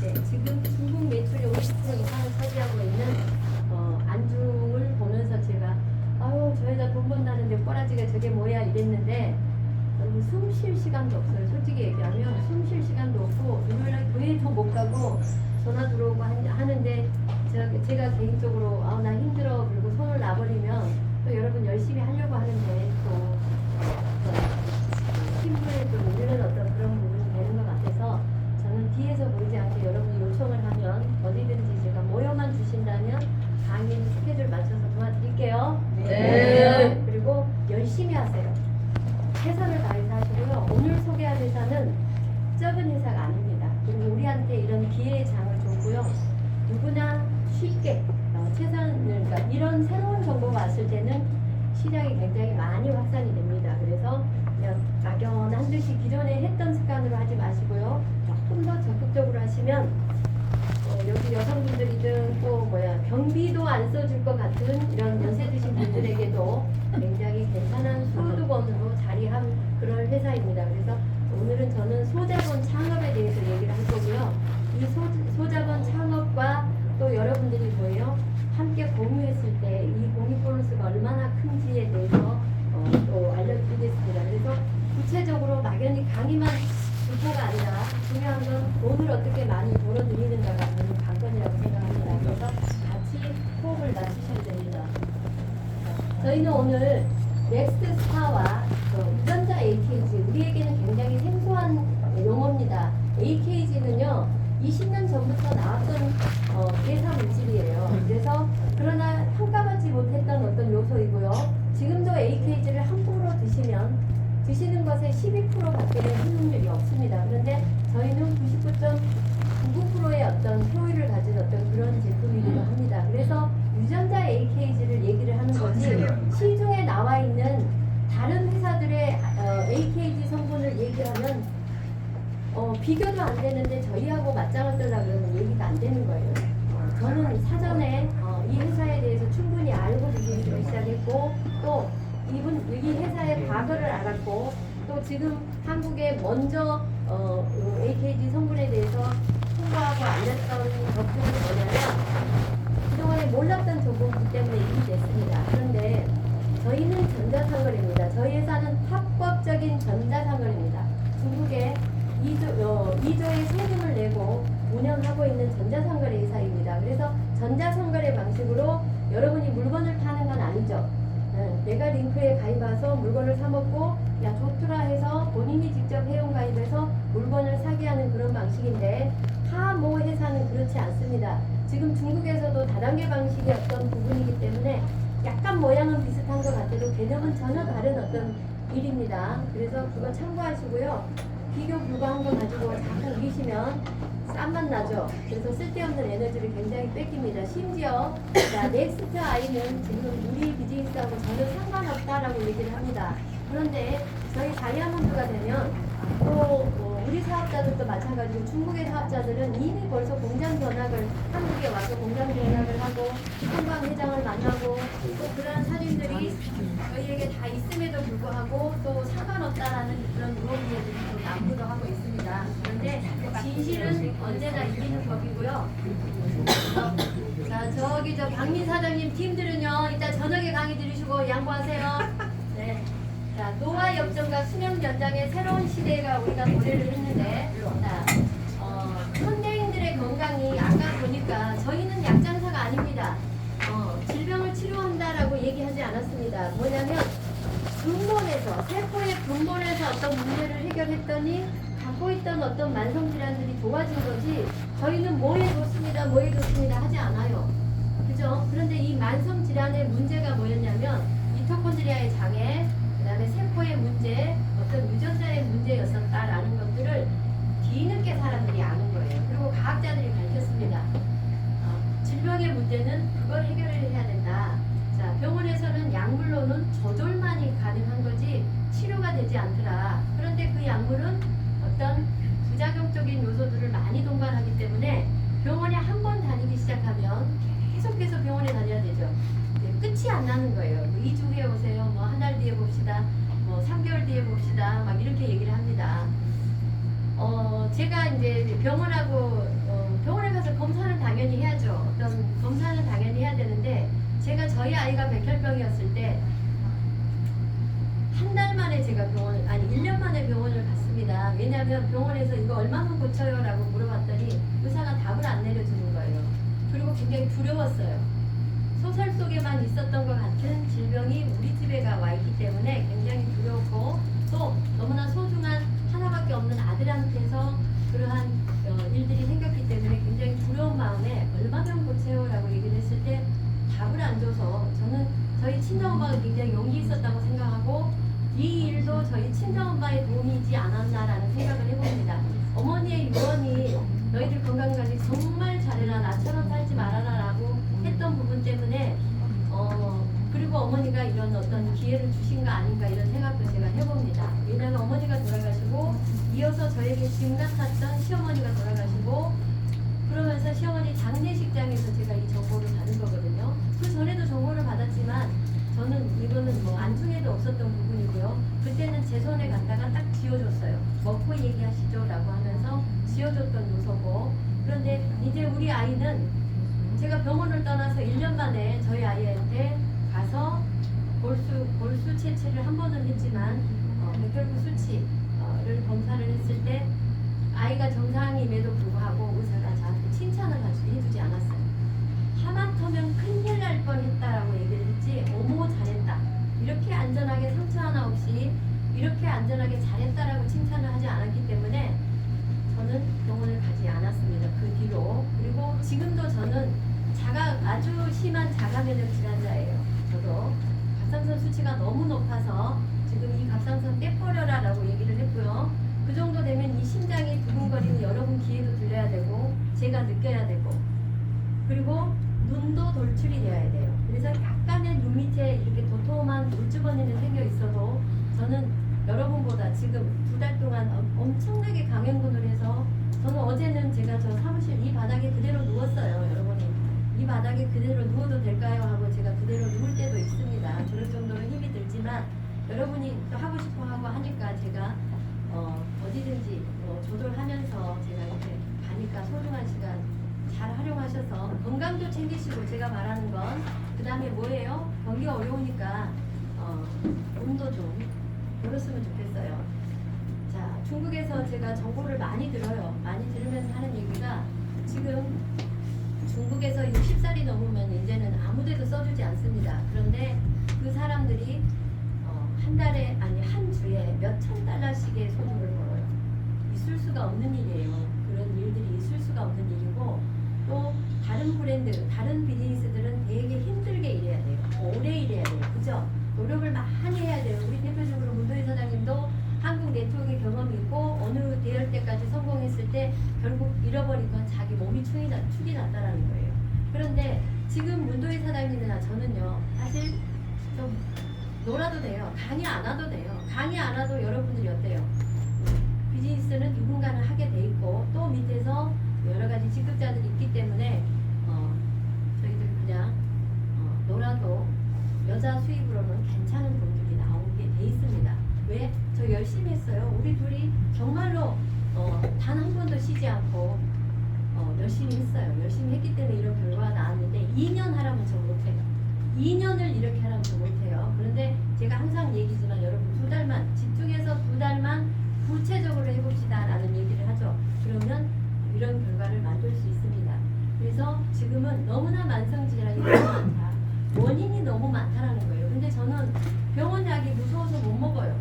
네, 지금 중국 매출이 50% 이상을 차지하고 있는 안중을 보면서 제가 아유 저 여자 돈 번다는데 꼬라지가 저게 뭐야 이랬는데 숨 쉴 시간도 없어요. 솔직히 얘기하면 숨 쉴 시간도 없고 일요일날 교회도 못 가고 전화 들어오고 하는데 제가 개인적으로 나 힘들어 그리고 손을 놔버리면 또 여러분 열심히 하려고 하는데 또 힘을 좀 잃는 어떤 그런 부분이 되는 것 같아서 저는 뒤에서 보이지 않게 여러분이 요청을 하면 어디든지 제가 모여만 주신다면 강의 스케줄 맞춰서 도와드릴게요. 네. 그리고 열심히 하세요. 최선을 다해서 하시고요. 오늘 소개할 회사는 적은 회사가 아닙니다. 그리고 우리한테 이런 기회의 장을 줬고요. 누구나 쉽게 그러니까 이런 새로운 정보가 왔을 때는 시장이 굉장히 많이 확산이 됩니다. 그래서 그냥 막연한 듯이 기존에 했던 습관으로 하지 마시고요. 조금 더 적극적으로 하시면 여기 여성분들이든 또 경비도 안 써줄 것 같은 이런 연세 드신 분들에게도 굉장히 괜찮은 소득원으로 자리한 그런 회사입니다. 그래서 오늘은 저는 소자본 창업에 대해서 얘기를 할 거고요. 이 소자본 창업과 또 여러분들이 함께 공유했을 때 이 공유 보너스가 얼마나 큰지에 대해서 또 알려드리겠습니다. 그래서 구체적으로 막연히 강의만 듣고가 아니라 중요한 건 돈을 어떻게 많이 벌어들이는가가 저는 관건이라고 생각합니다. 그래서 같이 호흡을 맞추셔야 됩니다. 저희는 오늘 넥스트스타와 유전자 AKG, 우리에게는 굉장히 생소한 용어입니다. AKG는요 20년 전부터 나왔던 대사 물질이에요. 그래서 그러나 평가받지 못했던 어떤 요소이고요. 지금도 AKG를 함부로 드시는 것에 12%밖에 효능률이 없습니다. 그런데 저희는 99.99%의 어떤 효율을 가진 어떤 그런 제품이기도 합니다. 그래서 유전자 AKG를 얘기를 하는 거지 시중에 나와 있는 다른 회사들의 AKG 성분을 얘기하면 비교도 안 되는데 저희하고 맞짱을 뜨려 그러면 얘기가 안 되는 거예요. 저는 사전에 이 회사에 대해서 충분히 알고 드시기 시작했고 또 이 회사의 과거를 알았고 또 지금 한국에 먼저 AKG 성분에 대해서 홍보하고 알렸던 것들은 뭐냐면 그동안에 몰랐던 정보이기 때문에 이미 됐습니다. 그런데 저희는 전자상거래입니다. 저희 회사는 합법적인 전자상거래입니다. 중국에 2조의 세금을 내고 운영하고 있는 전자상거래 회사입니다. 그래서 전자상거래 방식으로 여러분이 물건을 파는 건 아니죠. 내가 링크에 가입해서 물건을 사먹고 야 좋더라 해서 본인이 직접 회원 가입해서 물건을 사게 하는 그런 방식인데 모 회사는 그렇지 않습니다. 지금 중국에서도 다단계 방식의 어떤 부분이기 때문에 약간 모양은 비슷한 것 같아도 개념은 전혀 다른 어떤 일입니다. 그래서 그거 참고하시고요. 비교 불가한 거 가지고 자꾸 우기시면 쌈만 나죠. 그래서 쓸데없는 에너지를 굉장히 뺏깁니다. 심지어 넥스트 아이는 지금 우리 비즈니스하고 전혀 상관없다라고 얘기를 합니다. 그런데 저희 다이아몬드가 되면 또 우리 사업자들도 마찬가지고 중국의 사업자들은 이미 벌써 공장 견학을 한국에 와서 공장 견학을 하고 한방 회장을 만나고 또 그러한 사진들이 저희에게 다 있음에도 불구하고 또 상관없다라는 그런 의혹들이 또 남기도 하고 있습니다. 그런데 진실은 언제나 이기는 법이고요. 자 저기 박민 사장님 팀들은요 이따 저녁에 강의 들으시고 양보하세요. 네. 자, 노화 역전과 수명 연장의 새로운 시대가 우리가 도래를 했는데, 현대인들의 건강이 아까 보니까 저희는 약장사가 아닙니다. 질병을 치료한다라고 얘기하지 않았습니다. 뭐냐면 근본에서 세포의 근본에서 어떤 문제를 해결했더니 갖고 있던 어떤 만성 질환들이 좋아진 거지. 저희는 뭐에 좋습니다 하지 않아요. 그죠? 그런데 이 만성 질환의 문제가 뭐였냐면 미토콘드리아의 장애. 그다음에 세포의 문제, 어떤 유전자의 문제였었다라는 것들을 뒤늦게 사람들이 아는 거예요. 그리고 과학자들이 밝혔습니다. 질병의 문제는 그걸 해결을 해야 된다. 자, 병원에서는 약물로는 조절만이 가능한 거지 치료가 되지 않더라. 그런데 그 약물은 어떤 부작용적인 요소들을 많이 동반하기 때문에 병원에 한 번 다니기 시작하면 계속해서 병원에 다녀야 되죠. 끝이 안 나는 거예요. 2주 후에 오세요. 한 달 뒤에 봅시다. 3개월 뒤에 봅시다. 막 이렇게 얘기를 합니다. 제가 이제 병원하고 백혈병이었을 때 한 달 만에 제가 1년 만에 병원을 갔습니다. 왜냐하면 병원에서 이거 얼마면 고쳐요? 라고 물어봤더니 의사가 답을 안 내려주는 거예요. 그리고 굉장히 두려웠어요. 소설 속에만 있었던 것 같은 질병이 우리 집에가 와 있기 때문에 굉장히 두려웠고, 또 너무나 소중한 하나밖에 없는 아들한테서 그러한 일들이 생겼기 때문에 굉장히 두려운 마음에 얼마면 고쳐요? 라고 얘기를 했을 때 답을 안 줘서 저는 저희 친정엄마가 굉장히 용기 있었다고 생각하고, 이 일도 저희 친정엄마의 도움이지 않았나라는 생각을 해봅니다. 어머니의 유언이 너희들 건강관리 정말 잘해라, 나처럼 살지 말아라 라고 했던 부분 때문에 그리고 어머니가 이런 어떤 기회를 주신 거 아닌가 이런 생각도 제가 해봅니다. 왜냐하면 어머니가 돌아가시고 이어서 저에게 지금났았던 시어머니가 돌아가시고, 그러면서 시어머니 장례식장에서 제가 이 정보를 받은 거거든요. 그 전에도 정보를 받았지만 저는 이거는 뭐 안중에도 없었던 부분이고요. 그때는 제 손에 갖다가 딱 쥐어줬어요. 먹고 얘기하시죠 라고 하면서 쥐어줬던 요소고, 그런데 이제 우리 아이는 제가 병원을 떠나서 1년 만에 저희 아이한테 가서 골수 채취를 한 번은 했지만 백혈구 수치를 검사를 했을 때 아이가 정상임에도 불구하고 의사가 저한테 칭찬을 해주지 않았어요. 하마터면 큰일 날 뻔했다라고 얘기를 했지, 어머 잘했다, 이렇게 안전하게 상처 하나 없이 이렇게 안전하게 잘했다라고 칭찬을 하지 않았기 때문에 저는 병원을 가지 않았습니다. 그 뒤로. 그리고 지금도 저는 아주 심한 자가면역 질환자예요. 저도 갑상선 수치가 너무 높아서 지금 이 갑상선 떼버려라 라고 얘기를 했고요. 그 정도 되면 이 심장이 두근거리는 여러분 귀에도 들려야 되고 제가 느껴야 되고, 그리고 눈도 돌출이 되어야 돼요. 그래서 약간의 눈 밑에 이렇게 도톰한 물주머니는 생겨 있어도 저는 여러분보다 지금 2달 동안 엄청나게 강행군을 해서, 저는 어제는 제가 저 사무실 이 바닥에 그대로 누웠어요. 여러분이 이 바닥에 그대로 누워도 될까요? 하고 제가 그대로 누울 때도 있습니다. 그럴 정도로 힘이 들지만 여러분이 또 하고 싶어 하고 하니까 제가 어디든지 조절하면서 제가 이렇게 가니까 소중한 시간 잘 활용하셔서 건강도 챙기시고, 제가 말하는 건 그 다음에 뭐예요? 경기가 어려우니까 운도 좀 그랬으면 좋겠어요. 자, 중국에서 제가 정보를 많이 들어요. 많이 들으면서 하는 얘기가, 지금 중국에서 60살이 넘으면 이제는 아무데도 써주지 않습니다. 그런데 그 사람들이 한 달에, 아니 한 주에 몇천 달러씩의 소득을 벌어요. 있을 수가 없는 일이에요. 그런 일들이 있을 수가 없는 일이고, 또 다른 브랜드, 다른 비즈니스들은 되게 힘들게 일해야 돼요. 오래 일해야 돼요. 그죠? 노력을 많이 해야 돼요. 우리 대표적으로 문도희 사장님도 한국 네트워크 경험이 있고 어느 대열 때까지 성공했을 때 결국 잃어버린 건 자기 몸이 축이 났다라는 거예요. 그런데 지금 문도희 사장님이나 저는요, 사실 좀 놀아도 돼요. 강의 안 와도 돼요. 강의 안 와도 여러분들이 어때요? 비즈니스는 누군가는 하게 돼 있고, 또 밑에서 여러 가지 직급자들이 있기 때문에 저희들 그냥 놀아도 여자 수입으로는 괜찮은 돈들이 나오게 돼 있습니다. 왜? 저 열심히 했어요. 우리 둘이 정말로 단 한 번도 쉬지 않고 열심히 했어요. 열심히 했기 때문에 이런 결과가 나왔는데 2년 하라면 저 못해요. 2년을 이렇게 하라면 저 못해요. 그런데 제가 항상 얘기지만 여러분 2달만 집중해서 2달만 구체적으로 해봅시다 라는 얘기를 하죠. 그러면 이런 결과를 만들 수 있습니다. 그래서 지금은 너무나 만성질환이 너무 많다. 원인이 너무 많다라는 거예요. 근데 저는 병원 약이 무서워서 못 먹어요.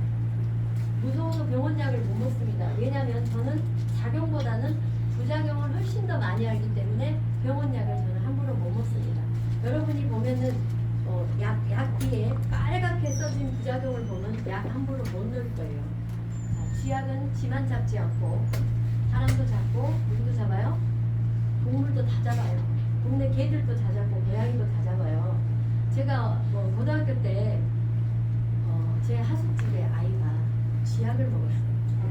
무서워서 병원 약을 못 먹습니다. 왜냐하면 저는 작용보다는 부작용을 훨씬 더 많이 알기 때문에 병원 약을 저는 함부로 못 먹습니다. 여러분이 보면은 약 뒤에 빨갛게 써진 부작용을 보면 약 함부로 못 넣을 거예요. 자, 쥐약은 쥐만 잡지 않고 사람도 잡고 물도 잡아요. 동물도 다 잡아요. 동네 개들도 다 잡고 고양이도 다 잡아요. 제가 고등학교 때 제 하숙집에 아이가 쥐약을 먹었어요.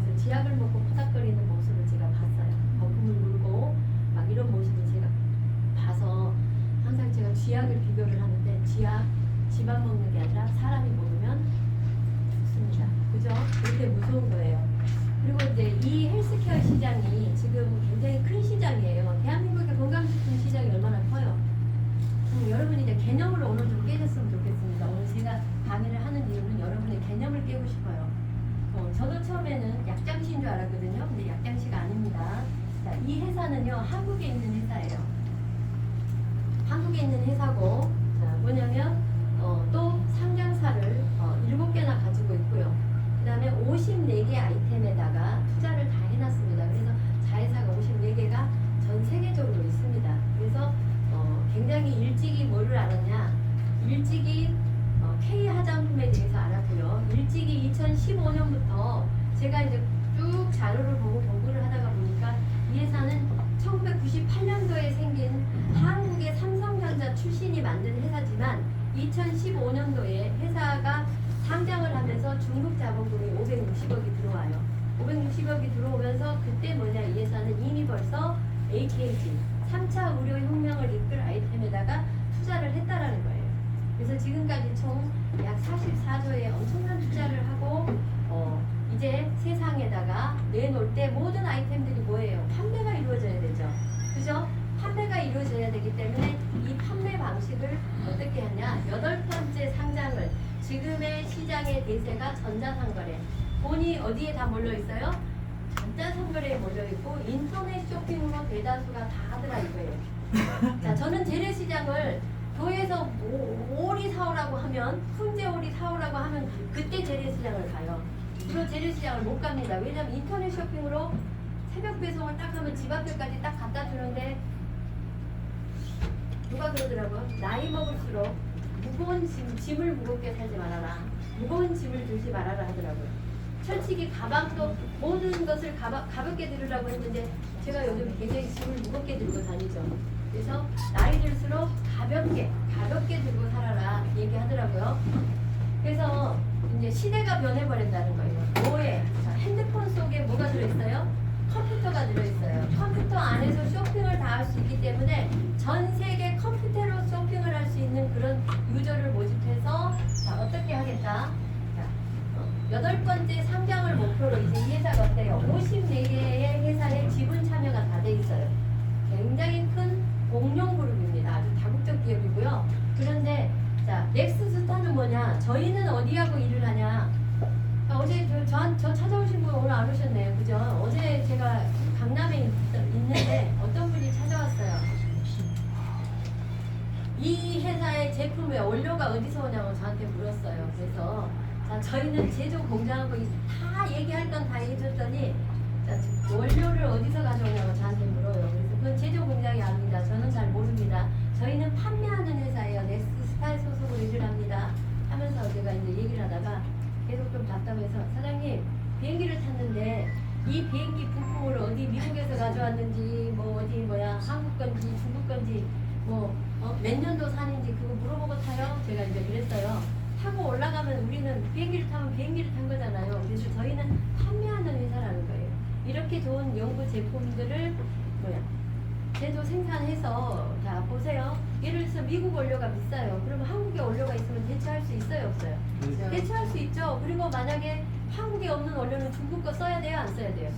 그래서 쥐약을 먹고 포닥거리는 모습을 제가 봤어요. 거품을 물고 막 이런 모습을 제가 봐서 항상 제가 쥐약을 비교를 하는데, 쥐약 쥐만 먹는 게 아니라 사람이 먹으면 죽습니다. 그죠? 그렇게 무서운 거예요. 그리고 이제 이 헬스케어 시장이 지금 굉장히 큰 시장이에요. 대한민국의 건강식품 시장이 얼마나 커요. 여러분이 이제 개념을 어느 정도 깨졌으면 좋겠습니다. 회사는요 한국에 있는 회사예요. 한국에 있는 회사고 자, 뭐냐면 또 상장사를 7개나 가지고 있고요. 그 다음에 54개 아이템에다가 투자를 다 해놨습니다. 그래서 자회사가 54개가 전 세계적으로 있습니다. 그래서 굉장히 일찍이 뭐를 알았냐, 일찍이 K 화장품에 대해서 알았고요. 일찍이 2015년부터 제가 이제 쭉 자료를 보고 공부를 하다가 보니까 이 회사는 1998년도에 생긴 한국의 삼성전자 출신이 만든 회사지만 2015년도에 회사가 상장을 하면서 중국 자본금이 560억이 들어와요. 560억이 들어오면서 그때 뭐냐, 이 회사는 이미 벌써 AKG 3차 의료 혁명을 이끌 아이템에다가 투자를 했다라는 거예요. 그래서 지금까지 총 약 44조의 엄청난 투자를 하고 이제 세상에다가 내놓을 때 모든 아이템들이 뭐예요? 판매가 이루어져야 되죠. 그죠? 판매가 이루어져야 되기 때문에 이 판매 방식을 어떻게 하냐, 8번째 상장을, 지금의 시장의 대세가 전자상거래, 돈이 어디에 다 몰려 있어요? 전자상거래에 몰려 있고 인터넷 쇼핑으로 대다수가 다 하더라 이거예요. 자, 저는 재래시장을 교회에서 오리 사오라고 하면, 훈제 오리 사오라고 하면 그때 재래시장을 가요. 그리고 재래시장을 못 갑니다. 왜냐면 인터넷 쇼핑으로 새벽 배송을 딱 하면 집 앞에까지 딱 갖다 주는데 누가 그러더라고요. 나이 먹을수록 무거운 짐을 무겁게 살지 말아라, 무거운 짐을 들지 말아라 하더라고요. 솔직히 가방도 모든 것을 가볍게 들으라고 했는데 제가 요즘 굉장히 짐을 무겁게 들고 다니죠. 그래서 나이 들수록 가볍게 들고 살아라 얘기하더라고요. 그래서 이제 시대가 변해버린다는 거예요. 뭐에? 자, 핸드폰 속에 뭐가 들어있어요? 컴퓨터가 들어있어요. 컴퓨터 안에서 쇼핑을 다 할 수 있기 때문에 전 세계 컴퓨터로 쇼핑을 할 수 있는 그런 유저를 모집해서 자, 어떻게 하겠다? 자, 8번째 상장을 목표로 이제 이 회사가 어때요? 54개의 회사의 지분 참여가 다 돼 있어요. 굉장히 큰 공룡 그룹입니다. 아주 다국적 기업이고요. 그런데 자, 넥스스타는 뭐냐? 저희는 어디하고 일을 하냐? 어제 저 찾아오신 분 오늘 안 오셨네요. 그죠? 어제 제가 강남에 있는데 어떤 분이 찾아왔어요. 이 회사의 제품의 원료가 어디서 오냐고 저한테 물었어요. 그래서 자, 저희는 제조 공장하고 다 얘기할 건 다 해줬더니 자, 원료를 어디서 가져오냐고 저한테 물어요. 그래서 그건 제조 공장이 아닙니다. 저는 잘 모릅니다. 저희는 판매하는 회사예요. 넥스스타일 소속으로 일을 합니다. 하면서 제가 이제 얘기를 하다가 계속 좀 답답해서, 사장님 비행기를 탔는데 이 비행기 부품을 어디 미국에서 가져왔는지 뭐 어디 뭐야 한국 건지 중국 건지 뭐 몇 년도 산인지 그거 물어보고 타요? 제가 이제 그랬어요. 타고 올라가면 우리는 비행기를 타면 비행기를 탄 거잖아요. 그래서 저희는 판매하는 회사라는 거예요. 이렇게 좋은 연구 제품들을 뭐야 제조 생산해서, 자 보세요. 예를 들어서 미국 원료가 비싸요. 그러면 한국에 원료가 있으면 대체할 수 있어요, 없어요? 대체할 수 있죠. 그리고 만약에 한국에 없는 원료는 중국 거 써야 돼요, 안 써야 돼요?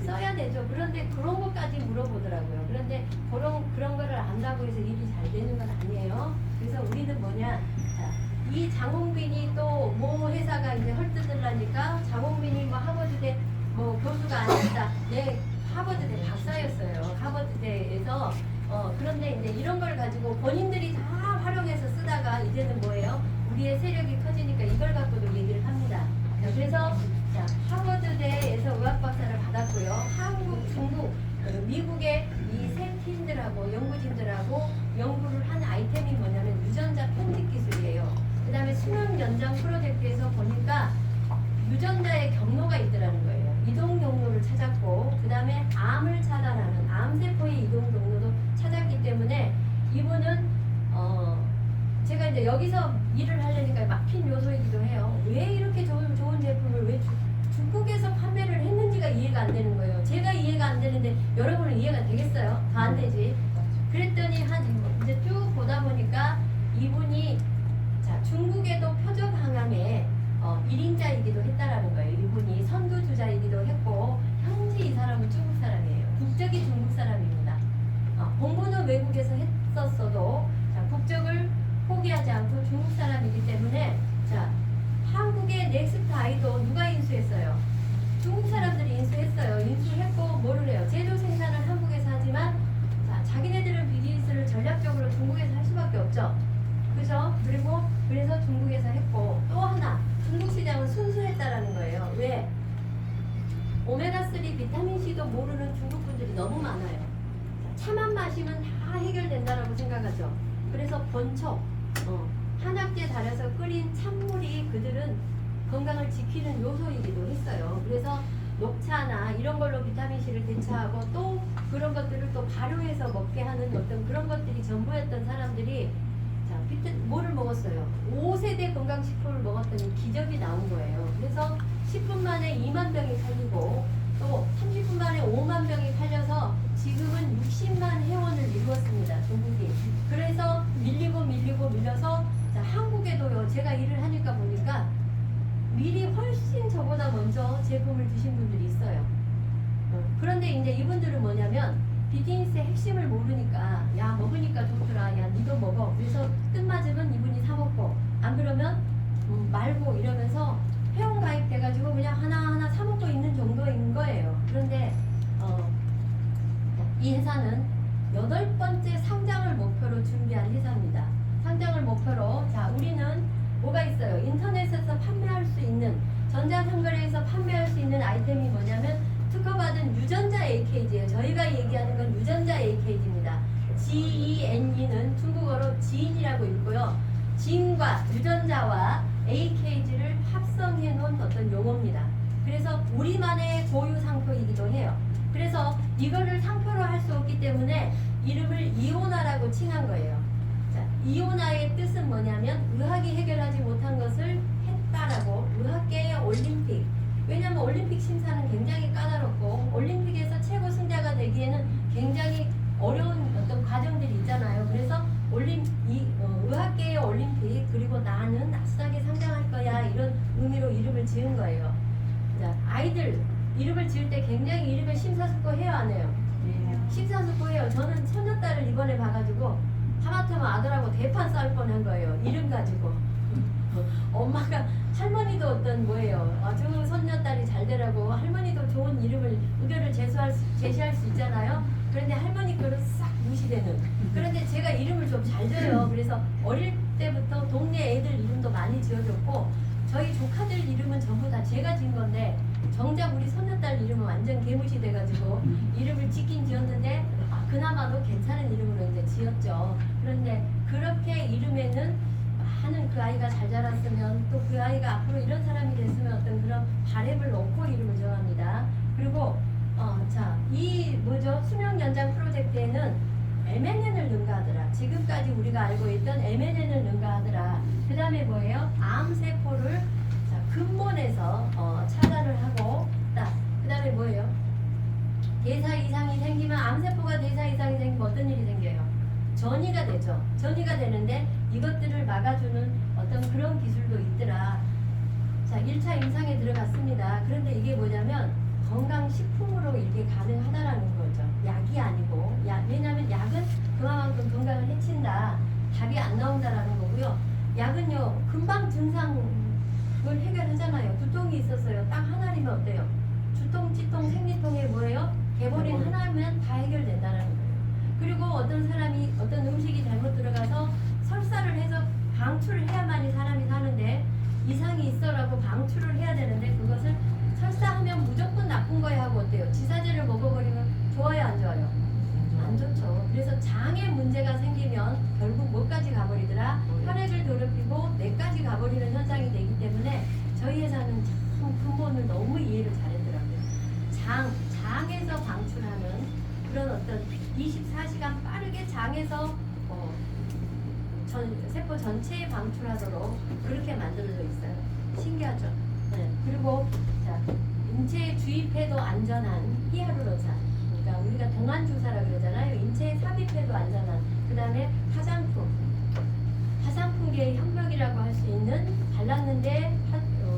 써야 되죠. 그런데 그런 것까지 물어보더라고요. 그런데 그런 거를 안다고 해서 일이 잘 되는 건 아니에요. 그래서 우리는 뭐냐, 자, 이 장홍빈이 또 뭐 회사가 이제 헐뜯으려니까 장홍빈이 뭐 하버드대 뭐 교수가 아닙니다. 네, 하버드대 박사였어요. 하버드대에서 그런데 이제 이런 걸 가지고 본인들이 다 활용해서 쓰다가 이제는 뭐예요? 우리의 세력이 커지니까 이걸 갖고도 얘기를 합니다. 그래서 자, 하버드대에서 의학 박사를 받았고요. 한국, 중국, 미국의 이 세 팀들하고 연구진들하고 연구를 한 아이템이 뭐냐면 유전자 편집 기술이에요. 그 다음에 수명 연장 프로젝트에서 보니까 유전자의 경로가 있더라는 거예요. 이동 경로를 찾았고, 그 다음에 암을 차단하는 암세포의 이동 경로도 찾았기 때문에 이분은 제가 이제 여기서 일을 하려니까 막힌 요소이기도 해요. 왜 이렇게 좋은 제품을 왜 중국에서 판매를 했는지가 이해가 안 되는 거예요. 제가 이해가 안 되는데 여러분은 이해가 되겠어요? 다 안 되지. 그랬더니 이제 쭉 보다 보니까 이분이 자, 중국에도 표적 항암에 1인자이기도 했다라는 거예요. 이분이 선두주자이기도 했고, 현재 이 사람은 중국 사람이에요. 국적이 중국 사람입니다. 공부는 외국에서 했었어도 자, 국적을 포기하지 않고 중국 사람이기 때문에 자, 한국의 넥스트 아이도 누가 인수했어요? 중국 사람들이 인수했어요. 인수했고 뭐를 해요? 제조 생산을 한국에서 하지 하지만 자, 자기네들은 비즈니스를 전략적으로 중국에서 할 수밖에 없죠. 그죠? 그리고 그래서 중국에서 했고 또 하나 중국 시장은 순수했다라는 거예요. 왜? 오메가3 비타민C도 모르는 중국 분들이 너무 많아요. 차만 마시면 다 해결된다라고 생각하죠. 그래서 번쩍 한약재 달여서 끓인 찬물이 그들은 건강을 지키는 요소이기도 했어요. 그래서 녹차나 이런 걸로 비타민C를 대체하고 또 그런 것들을 또 발효해서 먹게 하는 어떤 그런 것들이 전부였던 사람들이 자, 뭐를 먹었어요? 5세대 건강식품을 먹었더니 기적이 나온 거예요. 그래서 10분 만에 2만 병이 팔리고 또 30분 만에 5만 병이 팔려서 지금은 60만 회원을 이루었습니다. 중국이. 그래서 밀려서 자, 한국에도요. 제가 일을 하니까 보니까 미리 훨씬 저보다 먼저 제품을 드신 분들이 있어요. 그런데 이제 이분들은 뭐냐면 비즈니스의 핵심을 모르니까 야 먹으니까 좋더라, 야 니도 먹어. 그래서 끝맞으면 이분이 사 먹고 안 그러면 말고 이러면서 회원 가입돼가지고 그냥 하나하나 사 먹고 있는 정도인 거예요. 그런데 이 회사는 8번째 상장을 목표로 준비한 회사입니다. 상장을 목표로 자 우리는 뭐가 있어요? 인터넷에서 판매할 수 있는 전자상거래에서 판매할 수 있는 아이템이 뭐냐면 특허받은 유전자 AKG예요. 저희가 얘기하는 건 유전자 AKG입니다. GENE는 중국어로 지인이라고 읽고요. 진과 유전자와 AKG를 합성해 놓은 어떤 용어입니다. 그래서 우리만의 고유 상표이기도 해요. 그래서 이거를 상표로 할 수 없기 때문에 이름을 이오나라고 칭한 거예요. 자, 이오나의 뜻은 뭐냐면 의학이 해결하지 못한 것을 했다라고 의학계의 올림픽. 왜냐하면 올림픽 심사는 굉장히 까다롭고 올림픽에서 최고 승자가 되기에는 굉장히 어려운 어떤 과정들이 있잖아요. 그래서 의학계의 올림픽 그리고 나는 나스닥에 상장할 거야 이런 의미로 이름을 지은 거예요. 자, 아이들 이름을 지을 때 굉장히 이름에 심사숙고해요 안 해요? 심사숙고해요. 저는 손녀딸을 이번에 봐가지고 하마터면 아들하고 대판 싸울 뻔한 거예요. 이름 가지고. 엄마가 할머니도 어떤 뭐예요. 아주 손녀딸이 잘 되라고 할머니도 좋은 이름을 의견을 제시할 수 있잖아요. 그런데 할머니 거를 싹 무시되는. 그런데 제가 이름을 좀 잘 줘요. 그래서 어릴 때부터 동네 애들 이름도 많이 지어줬고 저희 조카들 이름은 전부 다 제가 지은 건데 정작 우리 손녀딸 이름은 완전 개무시 돼가지고 이름을 짓긴 지었는데 그나마도 괜찮은 이름으로 이제 지었죠. 그런데 그렇게 이름에는 많은 그 아이가 잘 자랐으면 또 그 아이가 앞으로 이런 사람이 됐으면 어떤 그런 바램을 놓고 이름을 정합니다. 그리고 이 뭐죠? 수명 연장 프로젝트에는 MNN을 능가하더라. 지금까지 우리가 알고 있던 MNN을 능가하더라. 그 다음에 뭐예요? 암세포를 근본에서 차단을 하고 그 다음에 뭐예요? 대사 이상이 생기면 암세포가 대사 이상이 생기면 어떤 일이 생겨요? 전이가 되죠. 전이가 되는데 이것들을 막아주는 어떤 그런 기술도 있더라. 자, 1차 임상에 들어갔습니다. 그런데 이게 뭐냐면 건강식품으로 이게 가능하다라는 거죠. 약이 아니고 왜냐하면 약은 그만큼 건강을 해친다. 답이 안 나온다라는 거고요. 약은요 금방 증상을 해결하잖아요. 두통이 있었어요. 딱 하나리면 어때요? 주통, 찌통, 생리통에 뭐예요? 개보린 하나면 다 해결된다라는 거예요. 그리고 어떤 사람이 어떤 음식이 잘못 들어가서 설사를 해서 방출을 해야만이 사람이 사는데 이상이 있어라고 방출을 해야 되는데 그것을 설사하면 무조건 나쁜 거야 하고 어때요? 지사제를 먹어버리면 좋아요 안 좋아요? 안 좋죠. 그래서 장에 문제가 생기면 결국 뭐까지 가버리더라? 혈액을 더럽히고 뇌까지 가버리는 현상이 되기 때문에 저희 회사는 참 근본을 너무 이해를 잘했더라고요. 장에서 방출하는 그런 어떤 24시간 빠르게 장에서 세포 전체에 방출하도록 그렇게 만들어져 있어요. 신기하죠? 네. 그리고 자, 인체에 주입해도 안전한 히아루론산. 그러니까 우리가 동안 주사라 그러잖아요. 인체에 삽입해도 안전한. 그 다음에 화장품계의 혁명이라고 할 수 있는 발랐는데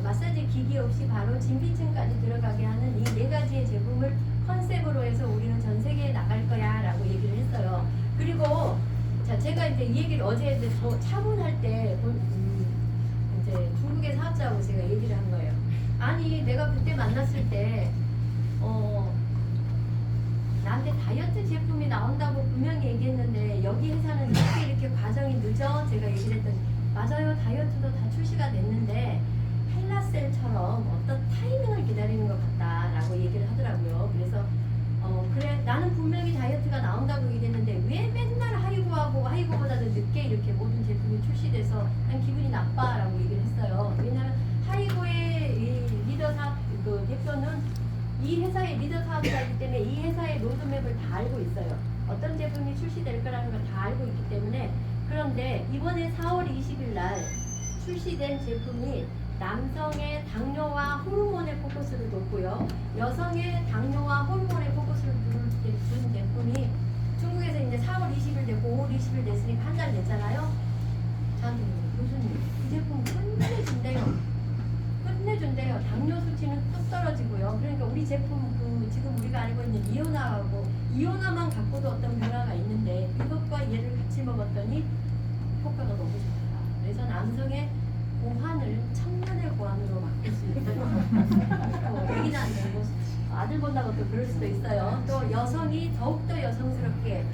마사지 기기 없이 바로 진피층까지 들어가게 하는 이 4가지의 제품을 컨셉으로 해서 우리는 전 세계에 나갈 거야 라고 얘기를 했어요. 그리고 자, 제가 이제 이 얘기를 어제 이제 차분할 때 이제 중국의 사업자하고 제가 얘기를 한 거예요. 아니 내가 그때 만났을 때 나한테 다이어트 제품이 나온다고 분명히 얘기했는데 여기 회사는 이렇게 과정이 늦어? 제가 얘기를 했더니 맞아요. 다이어트도 다 출시가 됐는데 헬라셀처럼 어떤 타이밍을 기다리는 것 같다라고 얘기를 하더라고요. 그래서 그래 나는 분명히 다이어트가 나온다고 얘기했는데 왜 맨날 하이고하고 하이고보다도 늦게 이렇게 모든 제품이 출시돼서 난 기분이 나빠라고 얘기를 했어요. 왜냐하면 하이고의 이 리더 사업 그 대표는 이 회사의 리더 사업자이기 때문에 이 회사의 로드맵을 다 알고 있어요. 어떤 제품이 출시될 거라는 걸 다 알고 있기 때문에. 그런데 이번에 4월 20일 날 출시된 제품이 남성의 당뇨와 호르몬의 포커스를 뒀고요. 여성의 당뇨와 호르몬의 포커스를 둔 제품이 중국에서 이제 4월 20일 됐고 5월 20일 됐으니까 한 달 됐잖아요. 저한테 교수님 이 제품 끝내준대요. 당뇨 수치는 뚝 떨어지고요. 그러니까 우리 제품 지금 우리가 알고 있는 이오나만 갖고도 어떤 변화가 있는데 이것과 얘를 같이 먹었더니 효과가 너무 좋다. 그래서 남성의 고환을 청년의 고환으로 바꿀 수 있어요. 얘기는 안 되고 아들 본다고 또 그럴 수도 있어요. 또 여성이 더욱더 여성스럽게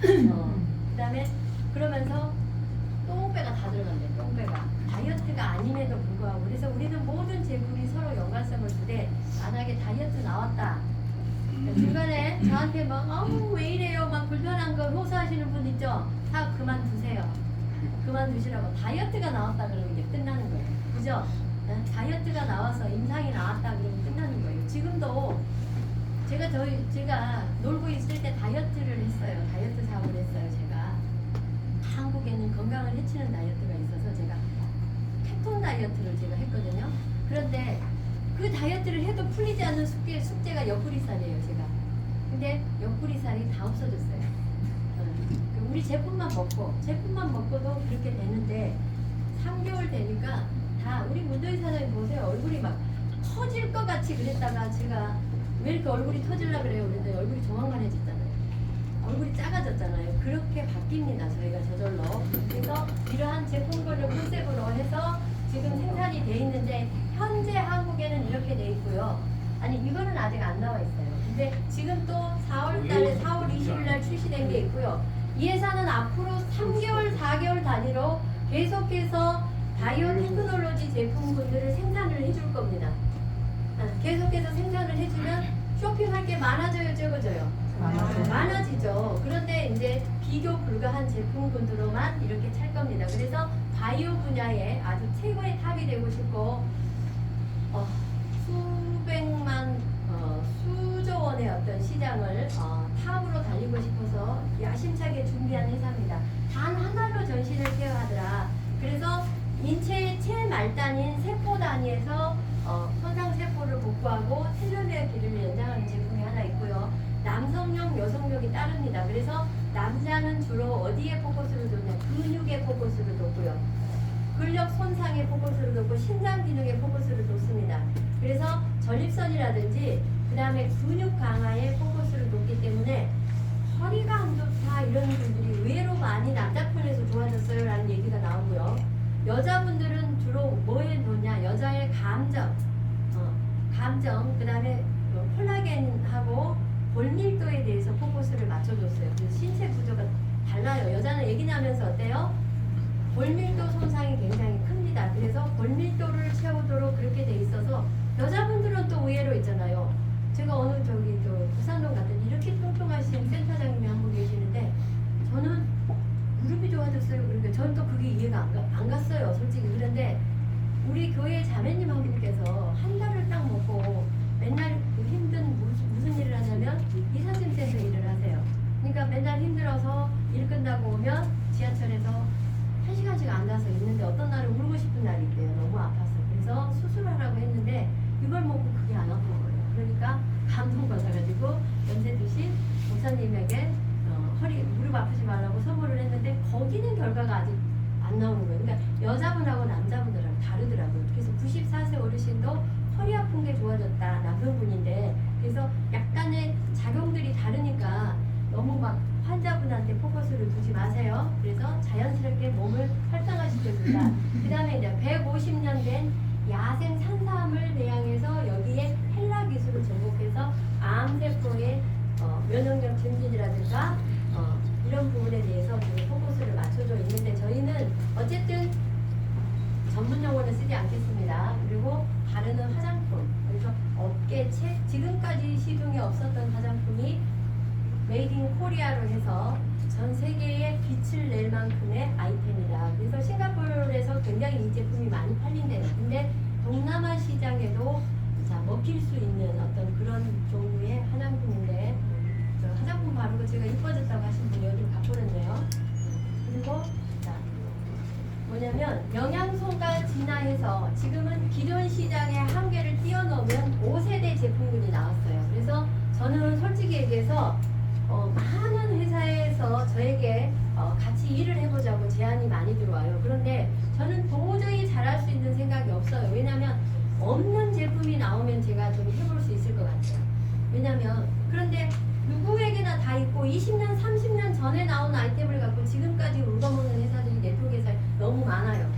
그다음에 그러면서 똥배가 다 들어간대. 똥배가 다이어트가 아님에도 불구하고. 그래서 우리는 모든 제품이 서로 연관성을 두되 만약에 다이어트 나왔다 중간에 저한테 막 왜 이래요 막 불편한 거 호소하시는 분 있죠? 다 그만두세요. 그만두시라고. 다이어트가 나왔다 그러면 이제 끝나는 거예요. 그죠? 다이어트가 나와서 임상이 나왔다 그러면 끝나는 거예요. 지금도 제가 놀고 있을 때 다이어트를 했어요. 다이어트 사업을 했어요. 제가 한국에는 건강을 해치는 다이어트가 있어서 제가 케톤 다이어트를 제가 했거든요. 그런데 그 다이어트를 해도 풀리지 않는 숙제가 옆구리살이에요. 제가. 근데 옆구리살이 다 없어졌어요. 우리 제품만 먹고도 그렇게 되는데 3개월 되니까 다 우리 문도희 사장님 보세요. 얼굴이 막 터질 것 같이 그랬다가 제가 왜 이렇게 얼굴이 터질라 그래요? 그랬더니 얼굴이 조만간해졌잖아요. 얼굴이 작아졌잖아요. 그렇게 바뀝니다. 저희가 저절로. 그래서 이러한 제품군을 컨셉으로 해서 지금 생산이 돼 있는데 현재 한국에는 이렇게 돼 있고요. 아니 이거는 아직 안 나와 있어요. 근데 지금 또 4월달에 4월 20일날 출시된 게 있고요. 이 회사는 앞으로 3개월, 4개월 단위로 계속해서 바이오 테크놀로지 제품군들을 생산을 해줄 겁니다. 계속해서 생산을 해주면 쇼핑할 게 많아져요, 적어져요? 많아지죠. 그런데 이제 비교 불가한 제품군으로만 이렇게 찰 겁니다. 그래서 바이오 분야에 아주 최고의 탑이 되고 싶고 수백만 수조 원의 어떤 시장을 탑으로 달리고 싶어서 야심차게 준비한 회사입니다. 단 하나로 전신을 케어하더라. 그래서 인체의 최말단인 세포 단위에서 손상 세포를 복구하고 텔로메어 길이를 연장하는 제품이 하나 있고요. 남성용, 여성용이 따릅니다. 그래서 남자는 주로 어디에 포커스를 뒀냐? 근육에 포커스를 뒀고요. 근력 손상에 포커스를 뒀고 신장 기능에 포커스를 뒀습니다. 그래서 전립선이라든지 그 다음에 근육 강화에 포커스를 뒀기 때문에 허리가 안 좋다 이런 분들이 의외로 많이 남자 편에서 좋아졌어요 라는 얘기가 나오고요. 여자분들은 주로 뭐에 놓냐? 여자의 감정 그 다음에 콜라겐하고 골밀도에 대해서 포커스를 맞춰줬어요. 그래서 신체 구조가 달라요. 여자는 얘기 나면서 어때요? 골밀도 손상이 굉장히 큽니다. 그래서 골밀도를 채우도록 그렇게 돼 있어서 여자분들은 또 의외로 있잖아요. 제가 어느 부산동 갔더니 이렇게 뚱뚱하신 센터장님이 한 분 계시는데 저는 무릎이 좋아졌어요. 그러니까 저는 또 그게 이해가 안 갔어요. 솔직히. 그런데 우리 교회 자매님 한 분께서 한 달을 딱 먹고 맨날 힘든 무슨 일을 하냐면 이사짐센터 일을 하세요. 그러니까 맨날 힘들어서 일 끝나고 오면 지하철에서 1시간씩 앉아서 있는데 어떤 날은 울고 싶은 날이 있대요. 너무 아파서. 그래서 수술하라고 했는데 이걸 먹고 그게 안 아픈 거예요. 그러니까 감동받아가지고 연세 드신 목사님에게 무릎 아프지 말라고 선물을 했는데 거기는 결과가 아직 안 나오는 거예요. 그러니까 여자분하고 남자분들하고 다르더라고요. 그래서 94세 어르신도 허리 아픈 게 좋아졌다. 남성분인데 그래서 약간의 작용들이 다르니까 너무 막 환자분한테 포커스를 두지 마세요. 그래서 자연스럽게 몸을 활성화시켜준다. 그 다음에 이제 150년 된 야생 산삼을 배양해서 여기에 헬라 기술을 접목해서 암세포의 면역력 증진이라든가 이런 부분에 대해서 좀 포커스를 맞춰져 있는데 저희는 어쨌든 전문 용어는 쓰지 않겠습니다. 그리고 바르는 화장품, 그래서 업계체 지금까지 시중에 없었던 화장품이 메이드 인 코리아로 해서 전 세계에 빛을 낼 만큼의 아이템이다. 그래서 싱가포르에서 굉장히 이 제품이 많이 팔린대요. 근데 동남아 시장에도 자, 먹힐 수 있는 어떤 그런 종류의 화장품인데 저 화장품 바르고 제가 이뻐졌다고 하신 분이 어디로 가버렸네요. 그리고 자, 뭐냐면 영양소가 진화해서 지금은 기존 시장의 한계를 뛰어넘은 5세대 제품군이 나왔어요. 그래서 저는 솔직히 얘기해서 많은 회사에서 저에게 같이 일을 해보자고 제안이 많이 들어와요. 그런데 저는 도저히 잘할 수 있는 생각이 없어요. 왜냐하면 없는 제품이 나오면 제가 좀 해볼 수 있을 것 같아요. 왜냐하면 그런데 누구에게나 다 있고 20년, 30년 전에 나온 아이템을 갖고 지금까지 울거먹는 회사들이 네트워크 회사에 너무 많아요.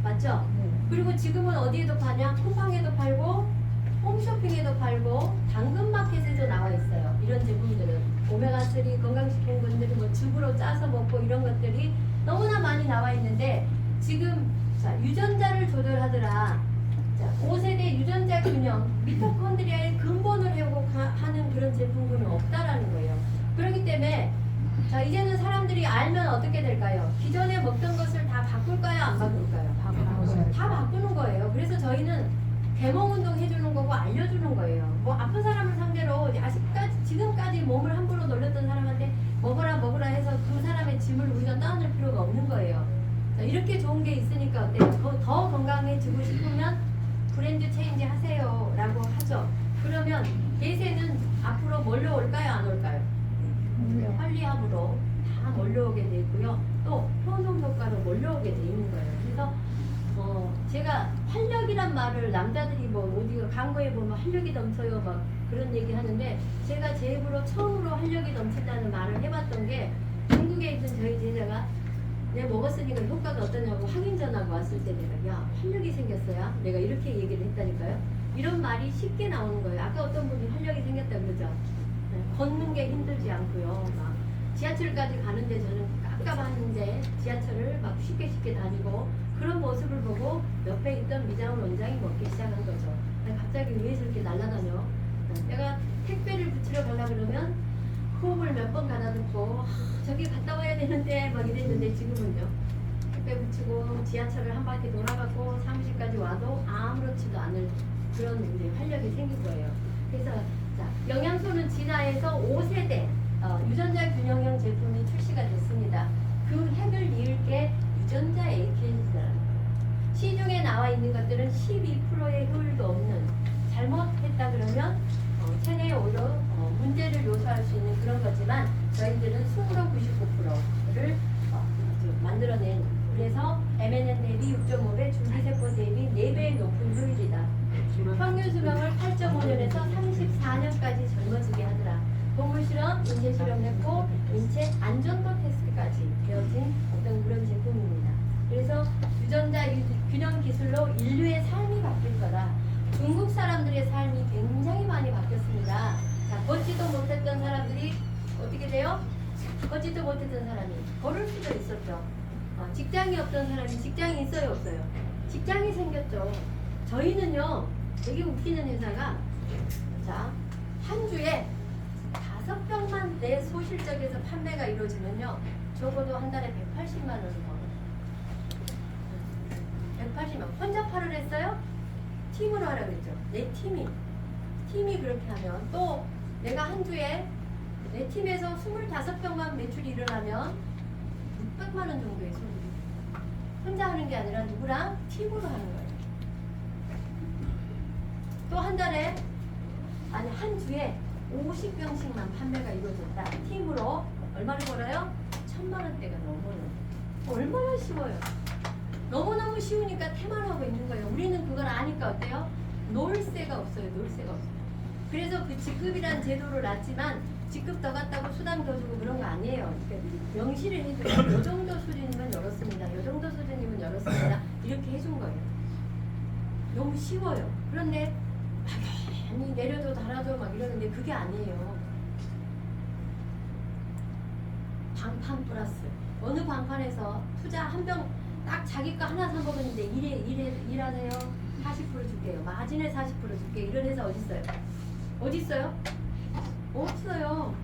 맞죠? 그리고 지금은 어디에도 파냐? 쿠팡에도 팔고 홈쇼핑에도 팔고 당근마켓에도 나와 있어요. 이런 제품들은 오메가3 건강식품군들이 뭐 즙으로 짜서 먹고 이런 것들이 너무나 많이 나와 있는데 지금 자, 유전자를 조절하더라. 자, 5세대 유전자 균형, 미토콘드리아의 근본을 회복하는 그런 제품군은 없다라는 거예요. 그렇기 때문에 자, 이제는 사람들이 알면 어떻게 될까요? 기존에 먹던 것을 다 바꿀까요? 안 바꿀까요? 다 바꾸는 거예요. 그래서 저희는 개몽 운동 해주는 거고 알려주는 거예요. 뭐 아픈 사람을 상대로 아직까지 지금까지 몸을 함부로 놀렸던 사람한테 먹어라 해서 그 사람의 짐을 우리가 떠안을 필요가 없는 거예요. 자, 이렇게 좋은 게 있으니까 어때요? 더 건강해지고 싶으면 브랜드 체인지 하세요라고 하죠. 그러면 대세는 앞으로 몰려올까요? 안 올까요? 편리함으로 다 몰려오게 돼 있고요. 또 효능 효과로 몰려오게 돼 있는 거예요. 그래서 제가 활력이란 말을 남자들이 뭐 어디 광고에 보면 활력이 넘쳐요 막 그런 얘기 하는데 제가 제 입으로 처음으로 활력이 넘친다는 말을 해봤던 게 중국에 있는 저희 제자가 내가 먹었으니까 효과가 어떠냐고 확인 전화가 왔을 때 내가 야 활력이 생겼어요? 내가 이렇게 얘기를 했다니까요. 이런 말이 쉽게 나오는 거예요. 아까 어떤 분이 활력이 생겼다 그러죠. 걷는 게 힘들지 않고요. 막 지하철까지 가는데 저는 깝깝한데 지하철을 막 쉽게 다니고 그런 모습을 보고 옆에 있던 미장원 원장이 먹기 시작한 거죠. 갑자기 왜 저렇게 날아다녀? 내가 택배를 붙이러 가려고 그러면 호흡을 몇 번 가다듬고 저기 갔다 와야 되는데 막 이랬는데 지금은요. 택배 붙이고 지하철을 한 바퀴 돌아가고 사무실까지 와도 아무렇지도 않을 그런 이제 활력이 생긴 거예요. 그래서 자, 영양소는 진화해서 5세대 유전자 균형형 제품이 출시가 됐습니다. 그 핵을 이을 게 유전자 AKG라는 거예요. 시중에 나와 있는 것들은 12%의 효율도 없는 잘못했다 그러면 체내에 오히려 문제를 요소할 수 있는 그런 거지만 저희들은 20% 99%를 만들어낸 그래서 MNN 대비 6.5배 줄기세포 대비 4배의 높은 효율이다. 평균 수명을 8.5년에서 34년까지 젊어지게 하더라. 동물 실험, 인체 실험 했고 인체 안전도 테스트까지 되어진 어떤 그런 제품입니다. 그래서 유전자 균형 기술로 인류의 삶이 바뀔 거다. 중국 사람들의 삶이 굉장히 많이 바뀌었습니다. 자, 걷지도 못했던 사람들이 어떻게 돼요? 걷지도 못했던 사람이 걸을 수도 있었죠. 직장이 없던 사람이 직장이 있어요, 없어요? 직장이 생겼죠. 저희는요, 되게 웃기는 회사가 자, 한 주에 5병만 내 소실적에서 판매가 이루어지면요, 적어도 한 달에 180만 원을 벌어요. 180만. 혼자 팔을 했어요? 팀으로 하라고 했죠. 내 팀이 그렇게 하면 또 내가 한 주에 내 팀에서 25병만 매출이 일어나면 600만 원 정도의 소득이 혼자 하는 게 아니라 누구랑 팀으로 하는 거예요. 또 한 달에 아니 한 주에 50병씩만 판매가 이루어졌다. 팀으로 얼마를 벌어요? 1000만 원대가 넘어요. 얼마나 쉬워요. 너무너무 쉬우니까 태만하고 있는 거예요. 우리는 그걸 아니까 어때요? 놀새가 없어요. 놀새가 없어요. 그래서 그 직급이란 제도를 놨지만 직급 더 갖다고 수당 더 주고 그런 거 아니에요. 그러니까 명시를 해줘요. 이 정도 수준이면 열었습니다. 이 정도 수준이면 열었습니다. 이렇게 해준 거예요. 너무 쉬워요. 그런데 막연히 내려줘 달아줘 막 이러는데 그게 아니에요. 방판 플러스. 어느 방판에서 투자 한 병 딱 자기 거 하나 사 먹었는데 일하세요. 40% 줄게요. 마진에 40% 줄게요. 이런 회사 어디 있어요? 어디 있어요? 없어요.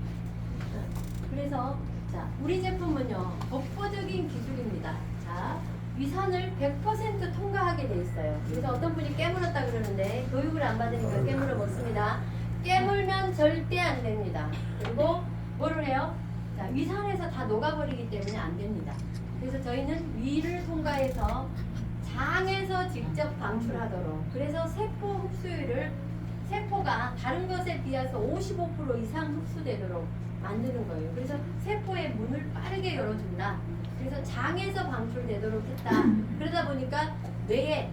그래서 자, 우리 제품은요 독보적인 기술입니다. 자, 위산을 100% 통과하게 돼 있어요. 그래서 어떤 분이 깨물었다 그러는데 교육을 안 받으니까 깨물어 먹습니다. 깨물면 절대 안 됩니다. 그리고 뭐를 해요? 자, 위산에서 다 녹아버리기 때문에 안 됩니다. 그래서 저희는 위를 통과해서 장에서 직접 방출하도록, 그래서 세포 흡수율을 세포가 다른 것에 비해서 55% 이상 흡수되도록 만드는 거예요. 그래서 세포의 문을 빠르게 열어준다. 그래서 장에서 방출되도록 했다. 그러다 보니까 뇌에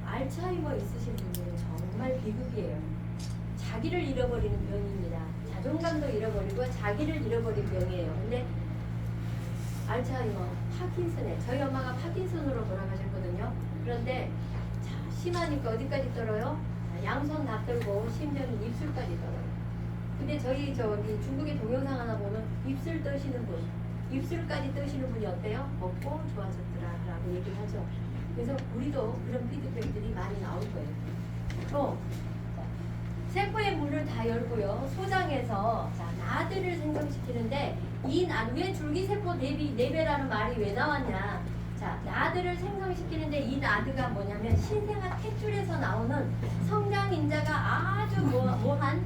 알츠하이머 있으신 분들은 정말 비극이에요. 자기를 잃어버리는 병입니다. 자존감도 잃어버리고 자기를 잃어버린 병이에요. 근데 알츠하이머, 파킨슨에 저희 엄마가 파킨슨으로 돌아가셨거든요. 그런데 자, 심하니까 어디까지 떨어요? 양손 다 떨고 심지어는 입술까지 떨어요. 근데 저희 저기 중국의 동영상 하나 보면 입술 떠시는 분, 입술까지 떠시는 분이 어때요? 먹고 좋아졌더라라고 얘기를 하죠. 그래서 우리도 그런 피드백들이 많이 나올 거예요. 또 세포의 문을 다 열고요. 소장에서 자, 나드를 생성시키는데 이 왜 줄기세포 대비 4배라는 말이 왜 나왔냐? 자, 나드를 생성시키는데 이 나드가 뭐냐면 신생아 탯줄에서 나오는 성장인자가 아주 뭐한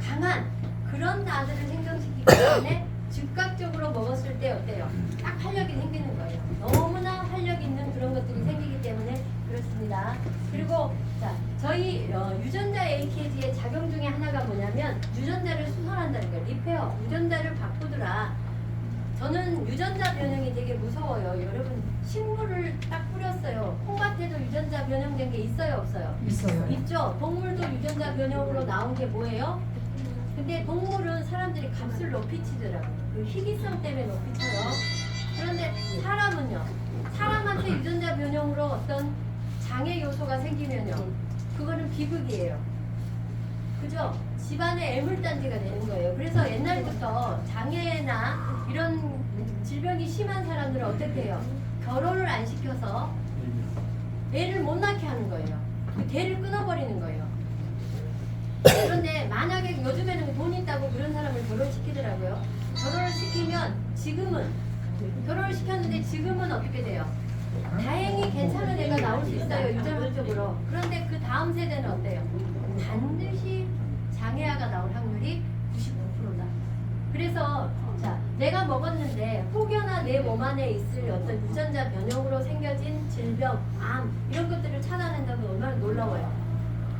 강한 그런 나드를 생성시키기 때문에 즉각적으로 먹었을 때 어때요? 딱 활력이 생기는 거예요. 너무나 활력 있는 그런 것들이 생기기 때문에 그렇습니다. 그리고 자, 저희 유전자 AKG의 작용 중에 하나가 뭐냐면 유전자를 수선한다는 거예요. 리페어, 유전자를 바꾸더라. 저는 유전자 변형이 되게 무서워요. 여러분 식물을 딱 뿌렸어요. 콩밭에도 유전자 변형된 게 있어요, 없어요? 있어요. 있죠. 동물도 유전자 변형으로 나온 게 뭐예요? 근데 동물은 사람들이 값을 높이 치더라고요. 그 희귀성 때문에 높이 쳐요. 그런데 사람은요. 사람한테 유전자 변형으로 어떤 장애 요소가 생기면요. 그거는 비극이에요. 그죠? 집안의 애물단지가 되는 거예요. 그래서 옛날부터 장애나 이런 질병이 심한 사람들은 어떻게 해요? 결혼을 안 시켜서 애를 못 낳게 하는 거예요. 그 개를 끊어버리는 거예요. 그런데 만약에 요즘에는 돈 있다고 그런 사람을 결혼시키더라고요. 결혼을 시키면 지금은 결혼을 시켰는데 지금은 어떻게 돼요? 다행히 괜찮은 애가 나올 수 있어요. 유전학적으로. 그런데 그 다음 세대는 어때요? 반드시 장애아가 나올 확률이 99%다. 그래서 자, 내가 먹었는데 혹여나 내 몸 안에 있을 어떤 유전자 변형으로 생겨진 질병, 암 이런 것들을 찾아낸다면 얼마나 놀라워요.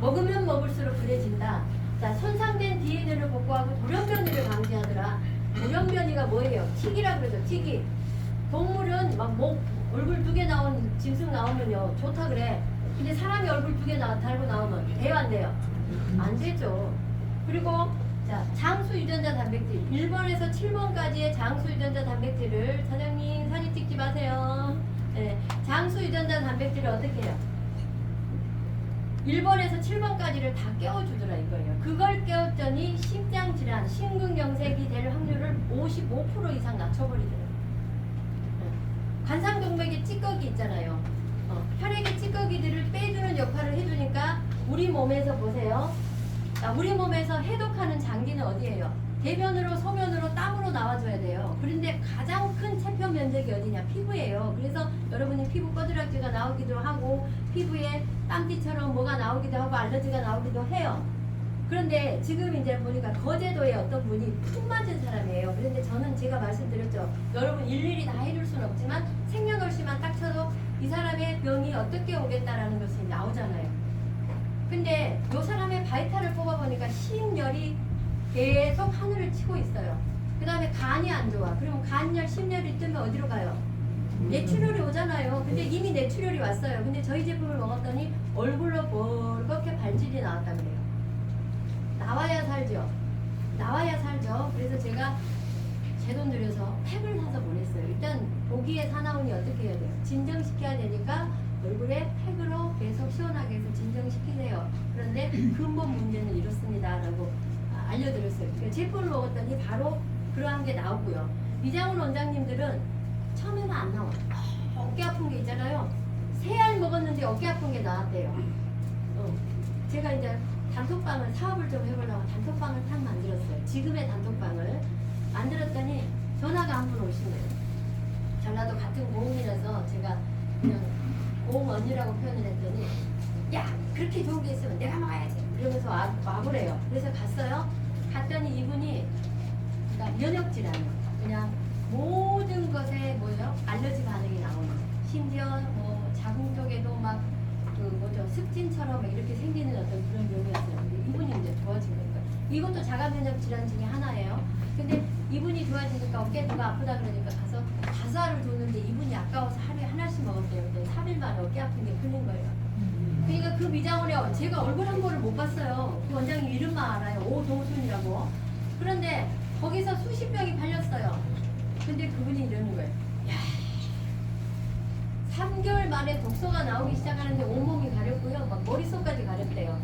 먹으면 먹을수록 그래진다. 자, 손상된 DNA를 복구하고 돌연변이를 방지하더라. 돌연변이가 뭐예요? 틱이라 그러죠. 틱이. 동물은 막 얼굴 2개 나온 짐승 나오면요 좋다 그래. 근데 사람이 얼굴 2개 달고 나오면 돼요, 안 돼요? 안 되죠. 그리고 자, 장수 유전자 단백질 1번에서 7번까지의 장수 유전자 단백질을 사장님 사진 찍지 마세요. 네, 장수 유전자 단백질을 어떻게 해요? 1번에서 7번까지를 다 깨워주더라 이거예요. 그걸 깨웠더니 심장질환, 심근경색이 될 확률을 55% 이상 낮춰버리더라고요. 관상동맥의 찌꺼기 있잖아요. 혈액의 찌꺼기들을 빼주는 역할을 해주니까 우리 몸에서 보세요. 자, 우리 몸에서 해독하는 장기는 어디예요? 대변으로, 소변으로, 땀으로 나와줘야 돼요. 그런데 가장 큰 체표 면적이 어디냐? 피부예요. 그래서 여러분이 피부 꺼드락지가 나오기도 하고 피부에 땀띠처럼 뭐가 나오기도 하고 알러지가 나오기도 해요. 그런데 지금 이제 보니까 거제도에 어떤 분이 푹 맞은 사람이에요. 그런데 저는 제가 말씀드렸죠. 여러분 일일이 다 해줄 수는 없지만 생년월시만 딱 쳐도 이 사람의 병이 어떻게 오겠다라는 것이 나오잖아요. 근데 이 사람의 바이탈을 뽑아보니까 심열이 계속 하늘을 치고 있어요. 그 다음에 간이 안 좋아. 그러면 간열, 심열이 뜨면 어디로 가요? 뇌출혈이 오잖아요. 근데 이미 뇌출혈이 왔어요. 근데 저희 제품을 먹었더니 얼굴로 벌겋게 발질이 나왔다 그래요. 나와야 살죠. 나와야 살죠. 그래서 제가 제 돈 들여서 팩을 사서 보냈어요. 일단 보기에 사나운이 어떻게 해야 돼요? 진정시켜야 되니까 얼굴에 팩으로 계속 시원하게 해서 진정시키세요. 그런데 근본 문제는 이렇습니다 라고 알려드렸어요. 그러니까 제품을 먹었더니 바로 그러한 게 나오고요. 이장훈 원장님들은 처음에는 안 나와요. 어깨 아픈 게 있잖아요. 세 알 먹었는데 어깨 아픈 게 나왔대요. 제가 이제 단톡방을 사업을 좀 해보려고 단톡방을 딱 만들었어요. 지금의 단톡방을 만들었더니 전화가 한 분 오신 거예요. 전라도 같은 고흥이라서 제가 그냥 고흥 언니라고 표현을 했더니 야 그렇게 좋은 게 있으면 내가 먹어야지 이러면서 와보래요. 그래서 갔어요. 갔더니 이분이 그러니까 면역질환 그냥 모든 것에 뭐예요? 알러지 반응이 나오는 심지어 뭐 자궁 쪽에도 막 그 뭐죠 습진처럼 이렇게 생기는 어떤 그런 병이었어요. 근데 이분이 이제 좋아진 거예요. 이것도 자가 면역 질환 중에 하나예요. 근데 이분이 좋아지니까 어깨 누가 아프다 그러니까 가서 5알을 줬는데 이분이 아까워서 하루에 하나씩 먹었대요. 근데 3일 만에 어깨 아픈 게 풀린 거예요. 그러니까 그 미장원에 제가 얼굴 한 번을 못 봤어요. 그 원장님 이름만 알아요. 오동순이라고. 그런데 거기서 수십 병이 팔렸어요. 근데 그분이 이러는 거예요. 야, 3개월 만에 독소가 나오기 시작하는데 온몸이 가렵고요. 막 머릿속까지 가렵대요.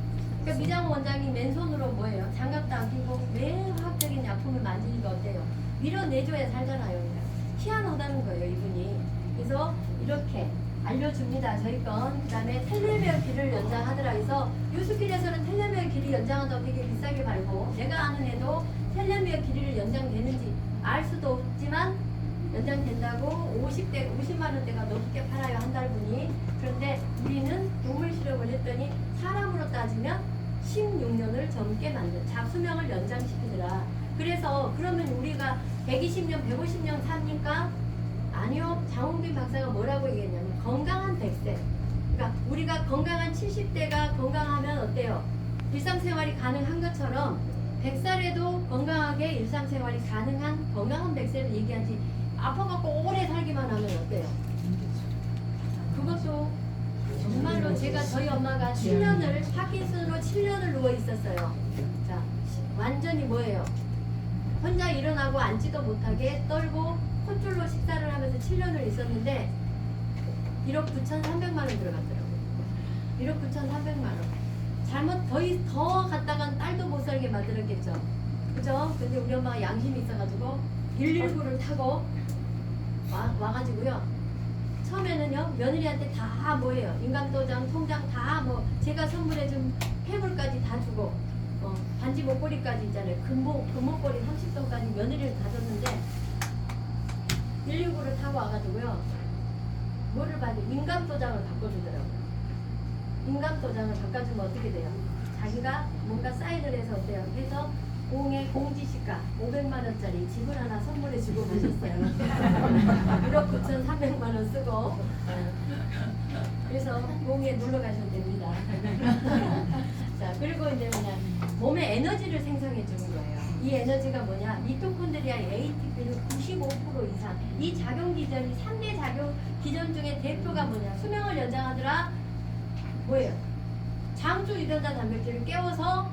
그러니까 미장원 원장님 맨손으로 뭐예요? 장갑도 안 끼고 매일 화학적인 약품을 만지니까 어때요? 밀어내줘야 살잖아요. 그러니까 희한하다는 거예요, 이분이. 그래서 이렇게 알려줍니다. 저희 건. 그 다음에 텔레미어 길을 연장하더라 해서 뉴스길에서는 텔레미어 길이 연장한다고 되게 비싸게 팔고 제가 아는 애도 텔레미어 길이를 연장되는지 알 수도 없지만 연장된다고 50만 원대가 넘게 팔아요. 한 달분이. 그런데 우리는 동물 실험을 했더니 사람으로 따지면 16년을 젊게 만든 수명을 연장시키더라. 그래서 그러면 우리가 120년, 150년 삽니까? 아니요. 장홍빈 박사가 뭐라고 얘기했냐면 건강한 100세. 그러니까 우리가 건강한 70대가 건강하면 어때요? 일상생활이 가능한 것처럼 100살에도 건강하게 일상생활이 가능한 건강한 100세를 얘기하지 아파갖고 오래 살기만 하면 어때요? 그것도 정말로 제가 저희 엄마가 7년을 파킨슨으로 7년을 누워 있었어요. 자, 완전히 뭐예요? 혼자 일어나고 앉지도 못하게 떨고 콧줄로 식사를 하면서 7년을 있었는데 1억 9,300만 원 들어갔더라고요. 1억 9,300만 원. 잘못 더 갔다간 딸도 못 살게 만들었겠죠. 그죠? 근데 우리 엄마가 양심이 있어가지고 119를 타고 와가지고요. 처음에는요 며느리한테 다 뭐예요? 인감도장, 통장 다 뭐 제가 선물해준 폐물까지 다 주고 반지 목걸이까지 있잖아요. 금목걸이 30돈까지 며느리를 다 줬는데 119를 타고 와가지고요. 뭐를 받을 인감도장을 바꿔주더라고요. 인감도장을 바꿔주면 어떻게 돼요? 자기가 뭔가 사인을 해서 어때요? 그래서 공에 공지시가 500만 원짜리 집을 하나 선물해주고 가셨어요. 1억 9,300만 원 쓰고 그래서 공에 놀러 가셔도 됩니다. 자 그리고 이제 그냥 몸에 에너지를 생성해 주는 거예요. 이 에너지가 뭐냐? 미토콘드리아의 ATP는 95% 이상. 이 작용 기전이 3대 작용 기전 중에 대표가 뭐냐? 수명을 연장하더라. 뭐예요? 장수 유전자 단백질을 깨워서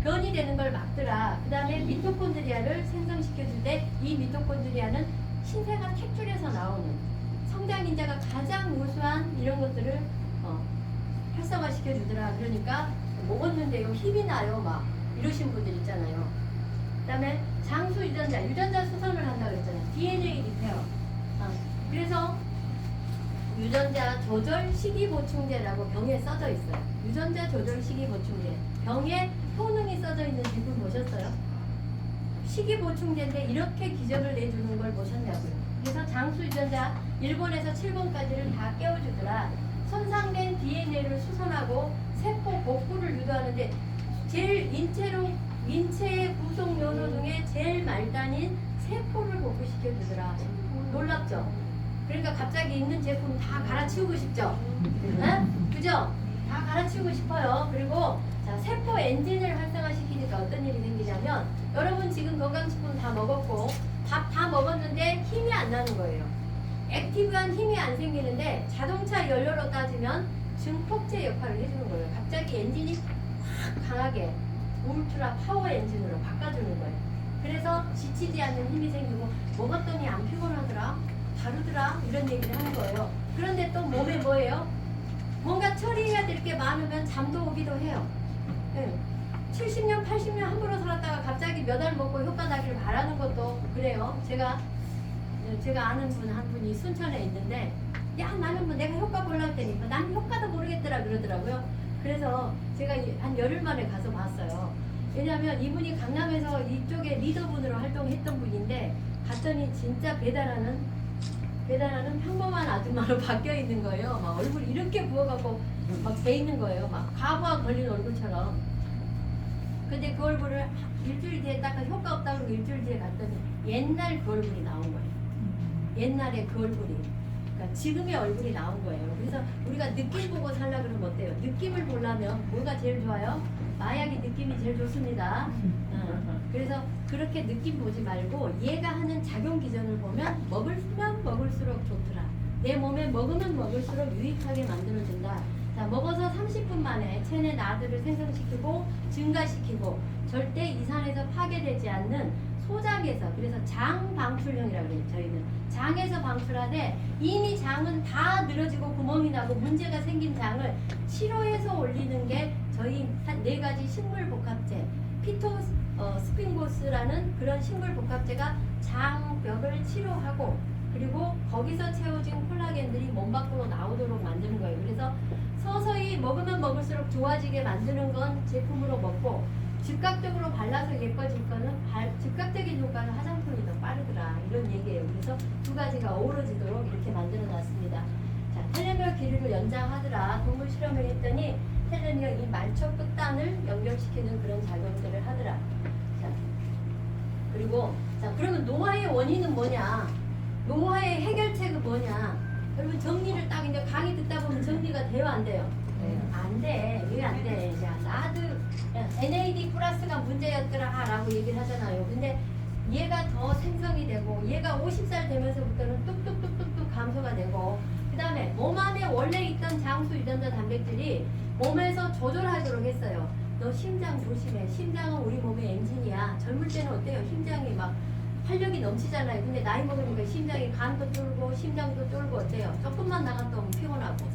변이 되는 걸 막더라. 그 다음에 미토콘드리아를 생성시켜줄 때 이 미토콘드리아는 신생아 탯줄에서 나오는 성장인자가 가장 우수한 이런 것들을 활성화시켜주더라. 그러니까 먹었는데요 힘이 나요 막 이러신 분들 있잖아요. 그 다음에 장수 유전자 수선을 한다고 그랬잖아요. DNA 리페어. 그래서 유전자 조절 식이 보충제라고 병에 써져 있어요. 유전자 조절 식이 보충제. 병에 효능이 써져 있는 제품 보셨어요? 식이 보충제인데 이렇게 기전을 내주는 걸 보셨냐고요. 그래서 장수 유전자 1번에서 7번까지를 다 깨워주더라. 손상된 DNA를 수선하고 세포 복구를 유도하는데 제일 인체의 구성 요소 중에 제일 말단인 세포를 복구시켜주더라. 놀랍죠? 그러니까 갑자기 있는 제품 다 갈아치우고 싶죠? 응? 그죠? 다 갈아치우고 싶어요. 그리고 자, 세포 엔진을 활성화시키니까 어떤 일이 생기냐면 여러분 지금 건강식품 다 먹었고 밥 다 먹었는데 힘이 안 나는 거예요. 액티브한 힘이 안 생기는데 자동차 연료로 따지면 증폭제 역할을 해주는 거예요. 갑자기 엔진이 확 강하게 울트라 파워 엔진으로 바꿔주는 거예요. 그래서 지치지 않는 힘이 생기고 먹었더니 안 피곤하더라, 다르더라 이런 얘기를 하는 거예요. 그런데 또 몸에 뭐예요? 뭔가 처리해야 될 게 많으면 잠도 오기도 해요. 네. 70년, 80년 함부로 살았다가 갑자기 몇 알 먹고 효과 나기를 바라는 것도 그래요. 제가 아는 분 한 분이 순천에 있는데, 야, 나는 뭐 내가 효과 보려고 했더니 난 효과도 모르겠더라 그러더라고요. 그래서 제가 한 열흘 만에 가서 봤어요. 왜냐하면 이분이 강남에서 이쪽에 리더분으로 활동했던 분인데, 갔더니 진짜 배달하는 평범한 아줌마로 바뀌어 있는 거예요. 막 얼굴 이렇게 부어갖고 막 돼 있는 거예요. 막 가부화 걸린 얼굴처럼. 근데 그 얼굴을 일주일 뒤에 딱 효과 없다고 그러고 일주일 뒤에 갔더니 옛날 그 얼굴이 나온 거예요. 옛날에 그 얼굴이. 그러니까 지금의 얼굴이 나온 거예요. 그래서 우리가 느낌 보고 살라 그러면 어때요? 느낌을 보려면 뭐가 제일 좋아요? 마약이 느낌이 제일 좋습니다. 그래서 그렇게 느낌 보지 말고 얘가 하는 작용 기전을 보면 먹으면 먹을수록 좋더라. 내 몸에 먹으면 먹을수록 유익하게 만들어준다. 자, 먹어서 30분 만에 체내 나드를 생성시키고 증가시키고 절대 이산에서 파괴되지 않는 소장에서, 그래서 장 방출형이라고 그래요. 저희는 장에서 방출하되 이미 장은 다 늘어지고 구멍이 나고 문제가 생긴 장을 치료해서 올리는 게 저희 한 4가지 식물복합제, 스핑고스라는 그런 식물복합제가 장벽을 치료하고, 그리고 거기서 채워진 콜라겐들이 몸 밖으로 나오도록 만드는 거예요. 그래서 서서히 먹으면 먹을수록 좋아지게 만드는 건 제품으로 먹고, 즉각적으로 발라서 예뻐질 거는 즉각적인 효과는 화장품이 더 빠르더라, 이런 얘기예요. 그래서 2가지가 어우러지도록 이렇게 만들어 놨습니다. 자, 텔레미어 길이를 연장하더라. 동물 실험을 했더니 텔레미어 이 말초 끝단을 연결시키는 그런 작용들을 하더라. 자, 그리고 자, 그러면 노화의 원인은 뭐냐? 노화의 해결책은 뭐냐? 여러분 정리를 딱 이제 강의 듣다 보면 정리가 돼요, 안 돼요? 안 돼. 왜 안 돼? 야, 나도 NAD 플러스가 문제였더라 라고 얘기를 하잖아요. 근데 얘가 더 생성이 되고, 얘가 50살 되면서부터는 뚝뚝뚝뚝뚝 감소가 되고, 그 다음에 몸 안에 원래 있던 장수 유전자 단백질이 몸에서 조절하도록 했어요. 너 심장 조심해. 심장은 우리 몸의 엔진이야. 젊을 때는 어때요? 심장이 막 활력이 넘치잖아요. 근데 나이 먹으니까 심장이 간도 뚫고 심장도 뚫고 어때요? 조금만 나갔다 오면 피곤하고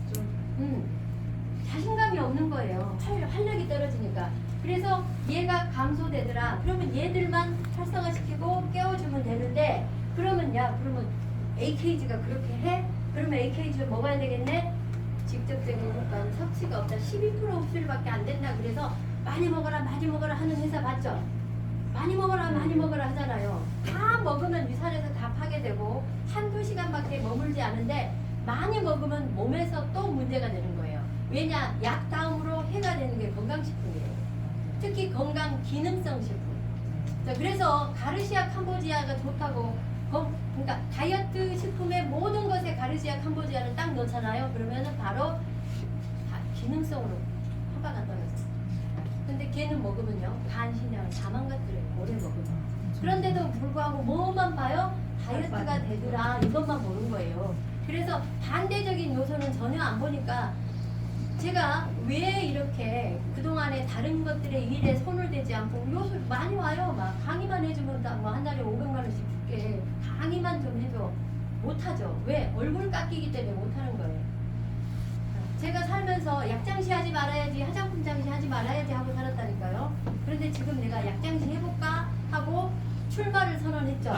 자신감이 없는 거예요. 활력이 떨어지니까. 그래서 얘가 감소되더라. 그러면 얘들만 활성화시키고 깨워주면 되는데, 그러면 AKG가 그렇게 해? 그러면 AKG를 먹어야 되겠네? 직접적인 효과는 섭취가 없다. 12% 흡수율밖에 안 된다. 그래서 많이 먹어라 하는 회사 봤죠? 많이 먹어라 하잖아요. 다 먹으면 위산에서 다 파괴되고 한두 시간밖에 머물지 않은데, 많이 먹으면 몸에서 또 문제가 되는 거예요. 왜냐? 약 다음으로 해가 되는 게 건강식품이에요. 특히 건강 기능성 식품. 자, 그래서 가르시아 캄보지아가 좋다고, 그러니까 다이어트 식품의 모든 것에 가르시아 캄보지아를 딱 넣잖아요. 그러면은 바로 다 기능성으로 허가가 떨어져요. 근데 걔는 먹으면요, 간신양 다만 것들을 오래 먹으면. 그런데도 불구하고 뭐만 봐요? 다이어트가 되더라, 이것만 보는 거예요. 그래서 반대적인 요소는 전혀 안 보니까, 제가 왜 이렇게 그동안에 다른 것들의 일에 손을 대지 않고, 요소 많이 와요. 막 강의만 해주면 한 달에 500만 원씩 줄게. 강의만 좀 해줘. 못하죠. 왜? 얼굴 깎이기 때문에 못하는 거예요. 제가 살면서 약장시 하지 말아야지, 화장품 장시 하지 말아야지 하고 살았다니까요. 그런데 지금 내가 약장시 해볼까 하고 출마를 선언했죠.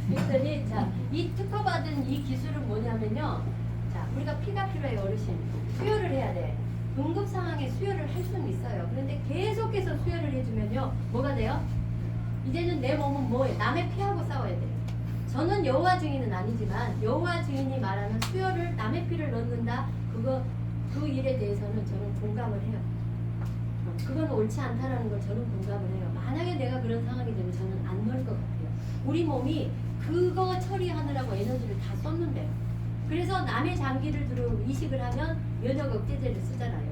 그랬더니, 자, 이 특허받은 이 기술은 뭐냐면요. 자, 우리가 피가 필요해, 어르신. 수혈을 해야 돼. 응급 상황에 수혈을 할 수는 있어요. 그런데 계속해서 수혈을 해주면요, 뭐가 돼요? 이제는 내 몸은 뭐예요? 남의 피하고 싸워야 돼요. 저는 여호와 증인은 아니지만 여호와 증인이 말하는 수혈을, 남의 피를 넣는다, 그 일에 대해서는 저는 공감을 해요. 그건 옳지 않다라는 걸 저는 공감을 해요. 만약에 내가 그런 상황이 되면 저는 안 넣을 것 같아요. 우리 몸이 그거 처리하느라고 에너지를 다 썼는데요. 그래서 남의 장기를 두고 이식을 하면 면역 억제제를 쓰잖아요.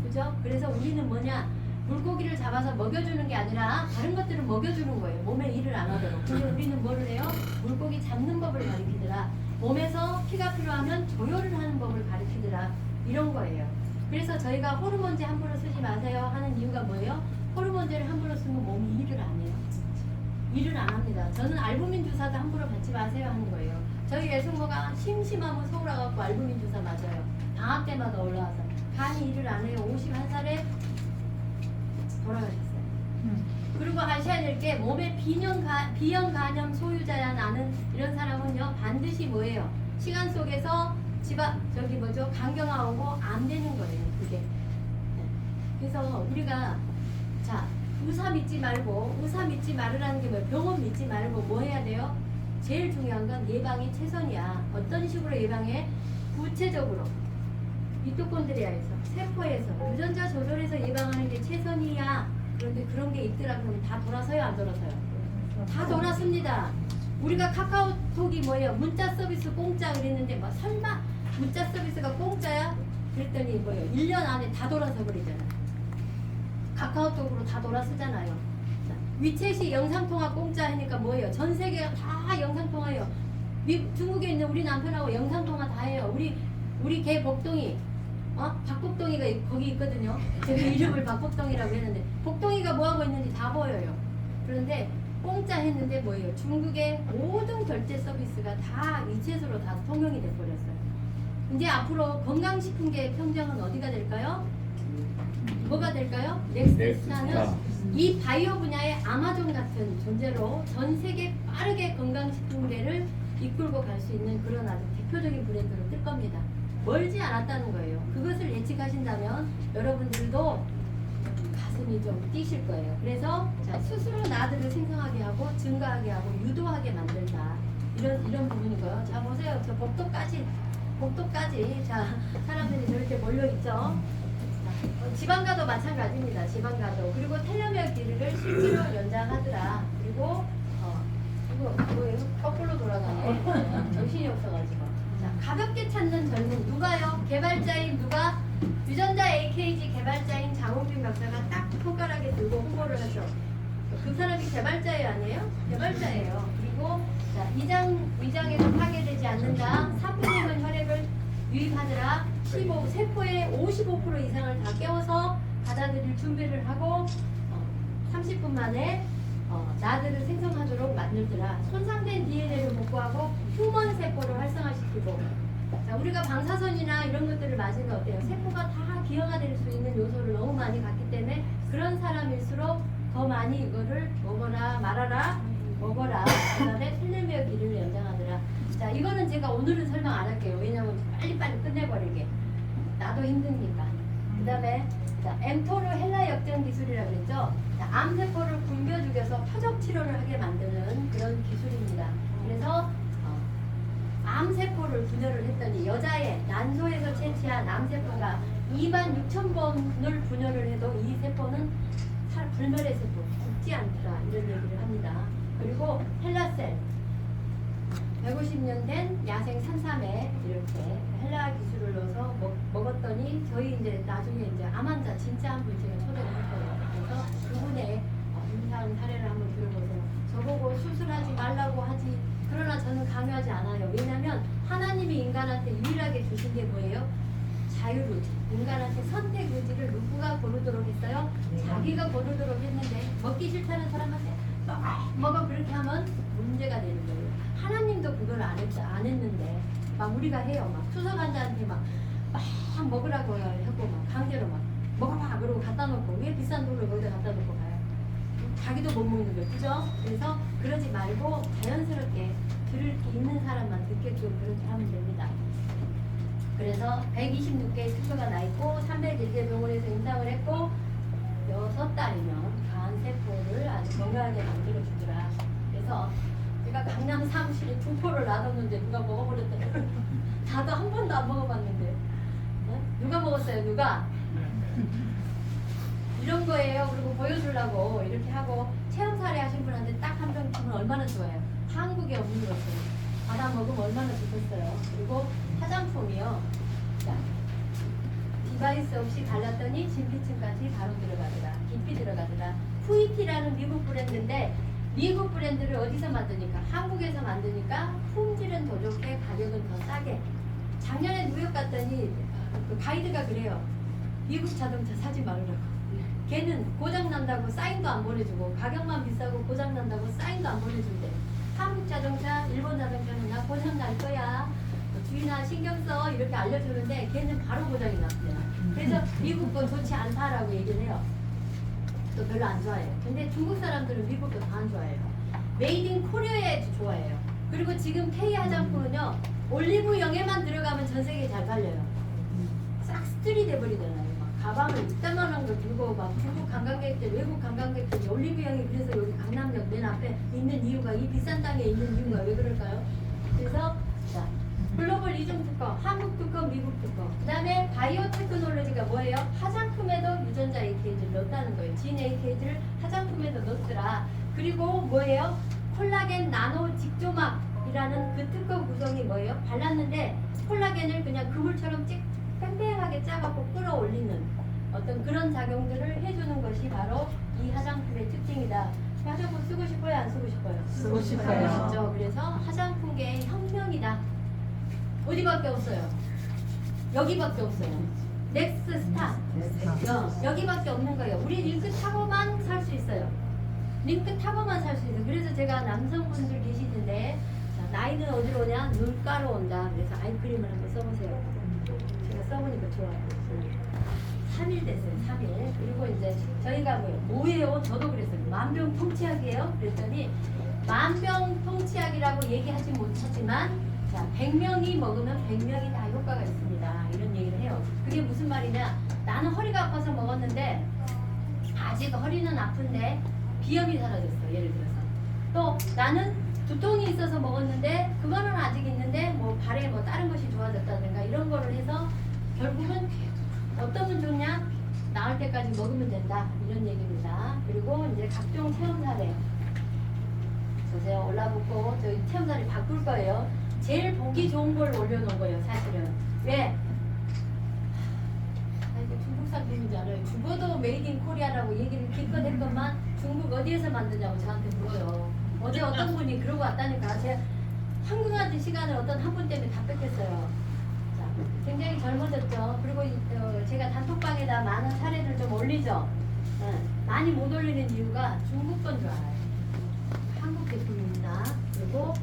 그죠? 그래서 우리는 뭐냐? 물고기를 잡아서 먹여주는 게 아니라 다른 것들을 먹여주는 거예요. 몸에 일을 안 하도록. 근데 우리는 뭐를 해요? 물고기 잡는 법을 가르치더라. 몸에서 피가 필요하면 조혈을 하는 법을 가르치더라. 이런 거예요. 그래서 저희가 호르몬제 함부로 쓰지 마세요 하는 이유가 뭐예요? 호르몬제를 함부로 쓰면 몸이 일을 안 해요. 일을 안 합니다. 저는 알부민 주사도 함부로 받지 마세요 하는 거예요. 저희 외숙모가 심심하면 서울 와갖고 알부민 주사 맞아요. 방학 때마다 올라와서. 간이 일을 안 해요. 51살에 돌아가셨어요. 그리고 하셔야 될 게 몸에 비형 간염 소유자야 나는 이런 사람은요 반드시 뭐예요? 시간 속에서 저기 뭐죠? 간경화하고 안 되는 거예요. 그게. 네. 그래서 우리가 자 의사 믿지 말으라는 게 뭐예요? 병원 믿지 말고 뭐 해야 돼요? 제일 중요한 건 예방이 최선이야. 어떤 식으로 예방해? 구체적으로 미토콘드리아에서 세포에서 유전자 조절해서 예방하는 게 최선이야. 그런데 그런 게 있더라 그러면 다 돌아서요 안 돌아서요? 다 돌았습니다. 우리가 카카오톡이 뭐예요? 문자 서비스 공짜 그랬는데 뭐 설마 문자 서비스가 공짜야? 그랬더니 뭐예요? 1년 안에 다 돌아서 버리잖아요. 카카오톡으로 다 돌아서잖아요. 자, 위챗이 영상통화 공짜 하니까 뭐예요? 전 세계가 다 영상통화해요. 중국에 있는 우리 남편하고 영상통화 다 해요. 우리 개 복동이 박복동이가 거기 있거든요. 제가 이름을 박복동이라고 했는데 복동이가 뭐하고 있는지 다 보여요. 그런데 공짜 했는데 뭐예요? 중국의 모든 결제 서비스가 다 위챗으로 다 통용이 돼버렸어요. 이제 앞으로 건강식품계의 평정은 어디가 될까요? 뭐가 될까요? 넥스트스타는 이 바이오 분야의 아마존 같은 존재로 전 세계 빠르게 건강식품계를 이끌고 갈 수 있는 그런 아주 대표적인 브랜드로 뜰 겁니다. 멀지 않았다는 거예요. 그것을 예측하신다면 여러분들도 가슴이 좀 뛰실 거예요. 그래서 자, 스스로 나들을 생성하게 하고 증가하게 하고 유도하게 만들다. 이런 부분이고요. 자 보세요. 저 복도까지 자 사람들이 저렇게 몰려 있죠. 지방가도 마찬가지입니다. 지방가도 그리고 텔레미어 길이를 실제로 연장하더라. 그리고 이거 뭐예요? 거꾸로 돌아가네. 정신이 없어가지고. 자, 가볍게 찾는 젊은 누가요? 개발자인 누가? 유전자 AKG 개발자인 장홍빈 박사가 딱 손가락에 들고 홍보를 하죠. 그 사람이 개발자예요, 아니에요? 개발자예요. 그리고 자, 위장에서 파괴되지 않는다. 사포닌은 혈액을 유입하더라. 세포의 55% 이상을 다 깨워서 받아들일 준비를 하고 30분 만에 나들을 생성하도록 만들더라. 손상된 DNA를 복구하고 휴먼 세포를 활성화시키고. 자, 우리가 방사선이나 이런 것들을 맞으면 어때요? 세포가 다 기형화될 수 있는 요소를 너무 많이 갖기 때문에 그런 사람일수록 더 많이 이거를 먹어라 말아라 먹어라. 그 다음에 텔레미어 길이를 연장하더라. 자, 이거는 제가 오늘은 설명 안 할게요. 왜냐면 빨리빨리 끝내버리게. 나도 힘드니까. 그 다음에 자, 엠토르 헬라 역전 기술이라고 그랬죠. 자, 암세포를 굶겨 죽여서 표적 치료를 하게 만드는 그런 기술입니다. 그래서 암세포를 분열을 했더니 여자의 난소에서 채취한 암세포가 26,000번을 분열을 해도 이 세포는 불멸의 세포, 죽지 않더라. 이런 얘기를 합니다. 그리고 헬라셀 150년 된 야생 산삼에 이렇게 헬라 기술을 넣어서 먹었더니 저희 이제 나중에 이제 암 환자 진짜 한 분 제가 초대를 했어요. 그래서 그분의 임상 사례를 한번 들어보세요. 저보고 수술하지 말라고 하지. 그러나 저는 강요하지 않아요. 왜냐하면 하나님이 인간한테 유일하게 주신 게 뭐예요? 자유의지. 인간한테 선택 의지를 누구가 고르도록 했어요? 자기가 고르도록 했는데 먹기 싫다는 사람한테 먹어 그렇게 하면 문제가 되는 거예요. 하나님도 그걸 안 했는데 막 우리가 해요. 막 추석 환자한테 막 먹으라고 하고 막 강제로 막 먹어봐 그러고 갖다 놓고 왜 비싼 돈을 거기다 갖다 놓고 가요? 자기도 못 먹는 거죠. 그죠? 그래서 그러지 말고 자연스럽게 들을 게 있는 사람만 듣게끔 그렇게 하면 됩니다. 그래서 126개의 스표가 나 있고 301개 병원에서 임상을 했고 6달이면 간세포를 아주 건강하게 만들어 주더라. 그래서 제가 강남 사무실에 투포를 놔뒀는데 누가 먹어버렸더라고요. 나도 한 번도 안 먹어봤는데 누가 먹었어요? 누가? 이런 거예요. 그리고 보여주려고 이렇게 하고 체험 사례 하신 분한테 딱 한 병 주면 얼마나 좋아요. 한국에 없는 것들 받아 먹으면 얼마나 좋겠어요. 그리고 화장품이요. 자, 디바이스 없이 발랐더니 진피층까지 바로 들어가더라. 깊이 들어가더라. 푸이티라는 미국 브랜드인데 미국 브랜드를 어디서 만드니까? 한국에서 만드니까 품질은 더 좋게 가격은 더 싸게. 작년에 뉴욕 갔더니 그 가이드가 그래요. 미국 자동차 사지 말라고. 걔는 고장난다고 사인도 안 보내주고 가격만 비싸고 고장난다고 사인도 안 보내준대. 한국 자동차, 일본 자동차는 나 고장날 거야. 주인아 신경 써 이렇게 알려주는데 걔는 바로 고장이 났대요. 그래서 미국 건 좋지 않다라고 얘기를 해요. 또 별로 안 좋아해요. 근데 중국 사람들은 미국도 다 안 좋아해요. 메이드 인 코리아에 좋아해요. 그리고 지금 K 화장품은요, 올리브영에만 들어가면 전 세계에 잘 팔려요. 싹스트리 돼버리잖아요. 막 가방을 이따만한 걸 들고 막 중국 관광객들, 외국 관광객들이 올리브영이 그래서 여기 강남역 맨 앞에 있는 이유가, 이 비싼 땅에 있는 이유가 왜 그럴까요? 그래서 자, 글로벌 이중 특허, 한국 특허, 미국 특허. 그 다음에 바이오 테크놀로지가 뭐예요? 화장품에도 유전자 AKG를 넣었다는 거예요. 진 AKG를 화장품에도 넣었더라. 그리고 뭐예요? 콜라겐 나노 직조막이라는 그 특허 구성이 뭐예요? 발랐는데 콜라겐을 그냥 그물처럼 뺑뺑하게 짜갖고 끌어올리는 어떤 그런 작용들을 해주는 것이 바로 이 화장품의 특징이다. 화장품 쓰고 싶어요? 안 쓰고 싶어요? 쓰고 싶어요. 그렇죠. 그래서 화장품계의 혁명이다. 어디밖에 없어요. 여기밖에 없어요. 넥스 스타. 여기밖에 없는 거예요. 우리 링크 타고만 살 수 있어요. 링크 타고만 살 수 있어요. 그래서 제가 남성분들 계시는데, 자, 나이는 어디로 오냐? 눈가로 온다. 그래서 아이크림을 한번 써보세요. 제가 써보니까 좋아요. 3일 됐어요. 3일. 그리고 이제 저희가 뭐예요? 저도 그랬어요. 만병통치약이에요. 그랬더니 만병통치약이라고 얘기하지 못하지만, 자, 100명이 먹으면 100명이 다 효과가 있습니다. 이런 얘기를 해요. 그게 무슨 말이냐? 나는 허리가 아파서 먹었는데 아직 허리는 아픈데 비염이 사라졌어. 예를 들어서. 또 나는 두통이 있어서 먹었는데 그거는 아직 있는데 뭐 발에 뭐 다른 것이 좋아졌다든가 이런 거를 해서 결국은 어떤 분 좋냐? 나을 때까지 먹으면 된다. 이런 얘기입니다. 그리고 이제 각종 체험 사례. 보세요. 올라붙고 저희 체험 사례 바꿀 거예요. 제일 보기 좋은 걸 올려놓은 거예요. 사실은. 왜? 이거 중국 상품인지 알아요. 죽어도 메이드 인 코리아라고 얘기를 기껏 했건만 중국 어디에서 만드냐고 저한테 물어요. 어제 어떤 분이 그러고 왔다니까. 제가 한국한테 시간을 어떤 한 분 때문에 다 뺏겼어요. 자, 굉장히 젊어졌죠. 그리고 제가 단톡방에다 많은 사례를 좀 올리죠. 많이 못 올리는 이유가 중국 건 줄 알아요. 한국 제품입니다. 그리고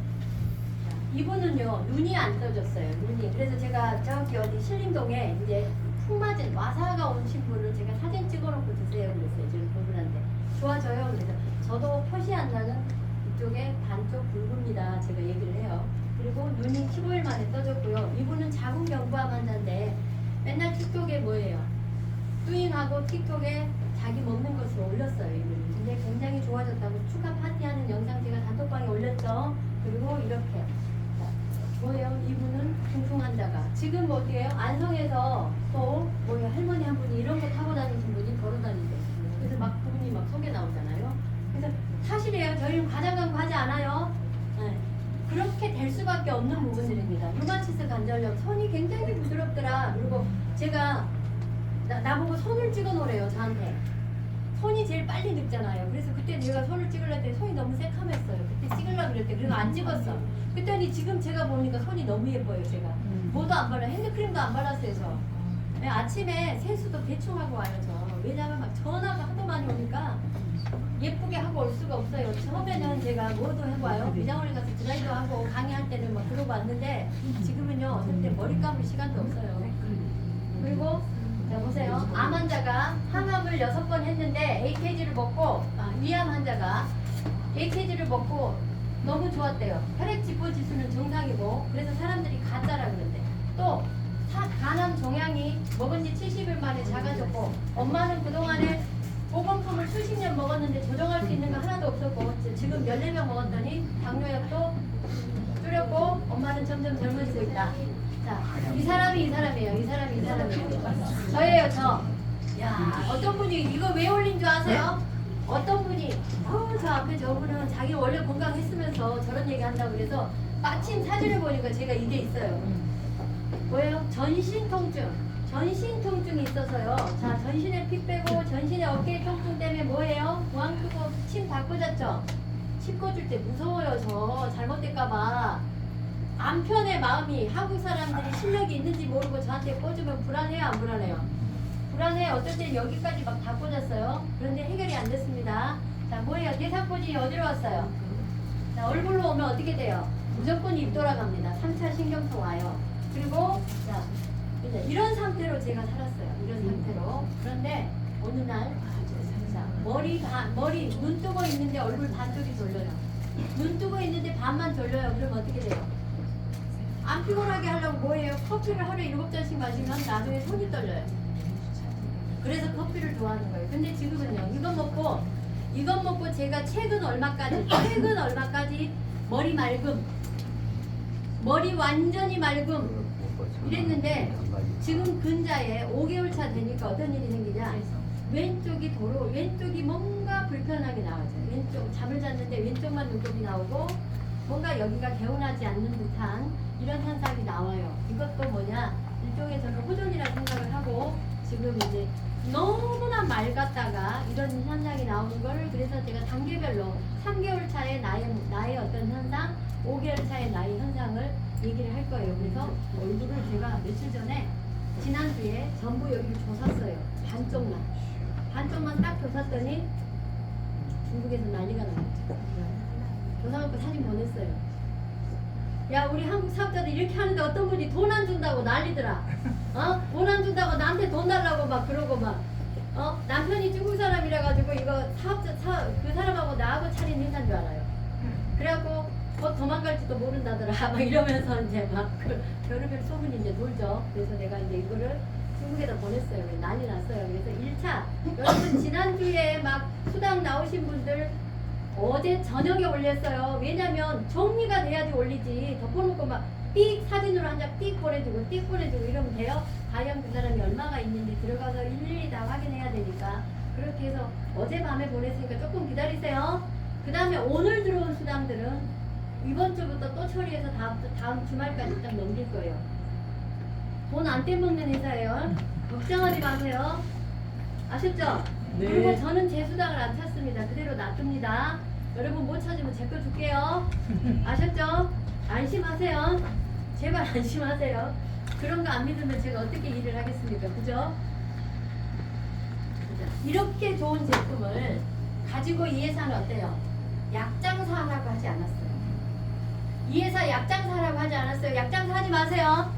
이분은요, 눈이 안 떠졌어요. 눈이. 그래서 제가 저기 어디 신림동에 이제 푹 맞은 와사가 오신 분을 제가 사진 찍어놓고 드세요. 그랬어요. 지금 그분한테. 좋아져요. 그래서 저도 표시 안 나는 이쪽에 반쪽 붉습니다. 제가 얘기를 해요. 그리고 눈이 15일 만에 떠졌고요. 이분은 자궁 경부암 환자인데 맨날 틱톡에 뭐예요? 뚜잉하고 틱톡에 자기 먹는 것을 올렸어요. 이분은. 근데 굉장히 좋아졌다고 축하 파티하는 영상 제가 단톡방에 올렸죠. 그리고 이렇게. 뭐예요? 이분은 중풍 환자가 지금 어디에요? 안성에서 또 뭐예요? 할머니 한 분이 이런 거 타고 다니신 분이 걸어 다니세요. 그래서 막 그분이 막 소개 나오잖아요. 그래서 사실이에요. 저희는 과장 광고 하지 않아요. 네. 그렇게 될 수밖에 없는 부분들입니다. 루마티스 관절염 손이 굉장히 부드럽더라. 그리고 제가 나보고 손을 찍어 놓으래요. 저한테. 손이 제일 빨리 늙잖아요. 그래서 그때 내가 손을 찍으려 했더니 손이 너무 새카맸어요. 그때 찍으려고 그랬대. 그래서 안 찍었어. 그랬더니 지금 제가 보니까 손이 너무 예뻐요. 제가 뭐도 안 발라, 핸드크림도 안 발랐어요. 저. 네, 아침에 세수도 대충 하고 와요. 저. 왜냐면 막 전화가 하도 많이 오니까 예쁘게 하고 올 수가 없어요. 처음에는 제가 뭐도 해봐요. 미장원에 가서 드라이도 하고 강의할 때는 막 그러고 왔는데 지금은요. 그때 머리 감을 시간도 없어요. 그리고 자 보세요. 암 환자가 항암을 6번 했는데 AKG를 먹고 위암 환자가 AKG를 먹고 너무 좋았대요. 혈액 지포 지수는 정상이고 그래서 사람들이 가짜라 그런데 또 간암 종양이 먹은 지 70일 만에 작아졌고 엄마는 그동안에 보건품을 수십 년 먹었는데 조정할 수 있는 거 하나도 없었고 지금 14병 먹었더니 당뇨약도 줄였고 엄마는 점점 젊어지고 있다. 자, 이 사람이에요. 이 사람이에요. 저예요, 저. 야, 어떤 분이 이거 왜 올린 줄 아세요? 어떤 분이 저 앞에 저분은 자기 원래 건강했으면서 저런 얘기 한다고 그래서 마침 사진을 보니까 제가 이게 있어요. 뭐예요? 전신 통증이 있어서요. 자, 전신에 피 빼고 전신에 어깨 통증 때문에 뭐예요? 보안 끄고 침 다 꽂았죠? 침 꽂을 때 무서워요. 저 잘못될까봐. 안편의 마음이 한국 사람들이 실력이 있는지 모르고 저한테 꽂으면 불안해요? 안 불안해요? 불안해. 어떨 땐 여기까지 막 다 꽂았어요. 그런데 해결이 안 됐습니다. 자, 뭐예요? 대사포진이 어디로 왔어요? 자, 얼굴로 오면 어떻게 돼요? 무조건 입 돌아갑니다. 3차 신경통 와요. 그리고 자, 이제 이런 상태로 제가 살았어요. 이런 상태로. 그런데 어느 날 자, 자, 머리 눈 뜨고 있는데 얼굴 반쪽이 졸려요. 눈 뜨고 있는데 반만 졸려요. 그럼 어떻게 돼요? 안 피곤하게 하려고 뭐예요? 커피를 하루에 7잔씩 마시면 나중에 손이 떨려요. 그래서 커피를 좋아하는 거예요. 근데 지금은요, 이건 먹고 제가 최근 얼마까지 머리 맑음, 머리 완전히 맑음 이랬는데 지금 근자에 5개월 차 되니까 어떤 일이 생기냐? 왼쪽이 뭔가 불편하게 나와요. 왼쪽 잠을 잤는데 왼쪽만 눈곱이 나오고 뭔가 여기가 개운하지 않는 듯한 이런 현상이 나와요. 이것도 뭐냐? 일종에서는 호전이라고 생각을 하고 지금 이제 너무나 맑았다가 이런 현상이 나오는 걸 그래서 제가 단계별로 3개월 차의 나의 어떤 현상, 5개월 차의 나의 현상을 얘기를 할 거예요. 그래서 얼굴을 제가 며칠 전에 지난주에 전부 여기를 조샀어요. 반쪽만 딱 조샀더니 중국에서 난리가 났죠. 조사갖고 사진 보냈어요. 야, 우리 한국 사업자들 이렇게 하는데 어떤 분이 돈 안 준다고 난리더라. 돈 안 준다고 나한테 돈 달라고 막 그러고 막. 남편이 중국 사람이라 가지고 이거 그 사람하고 나하고 차린 회사인 줄 알아요. 그래갖고 도망갈지도 모른다더라. 막 이러면서 이제 막 별의별 소문이 이제 돌죠. 그래서 내가 이제 이거를 중국에다 보냈어요. 난리 났어요. 그래서 1차 여러분 지난주에 막 수당 나오신 분들 어제 저녁에 올렸어요. 왜냐면 정리가 돼야지 올리지. 덮어놓고 막 삑 사진으로 한 장 삑 보내주고 이러면 돼요? 과연 그 사람이 얼마가 있는지 들어가서 일일이 다 확인해야 되니까 그렇게 해서 어젯밤에 보냈으니까 조금 기다리세요. 그 다음에 오늘 들어온 수당들은 이번 주부터 또 처리해서 다음 주말까지 딱 넘길 거예요. 돈 안 떼먹는 회사예요. 걱정하지 마세요. 아셨죠? 네. 그리고 저는 제 수당을 안 찾습니다. 그대로 놔둡니다. 여러분 못 찾으면 제 거 줄게요. 아셨죠? 안심하세요. 제발 안심하세요. 그런 거 안 믿으면 제가 어떻게 일을 하겠습니까? 그죠? 이렇게 좋은 제품을 가지고 이 회사는 어때요? 약장사라고 하지 않았어요. 이 회사 약장사라고 하지 않았어요. 약장사 하지 마세요.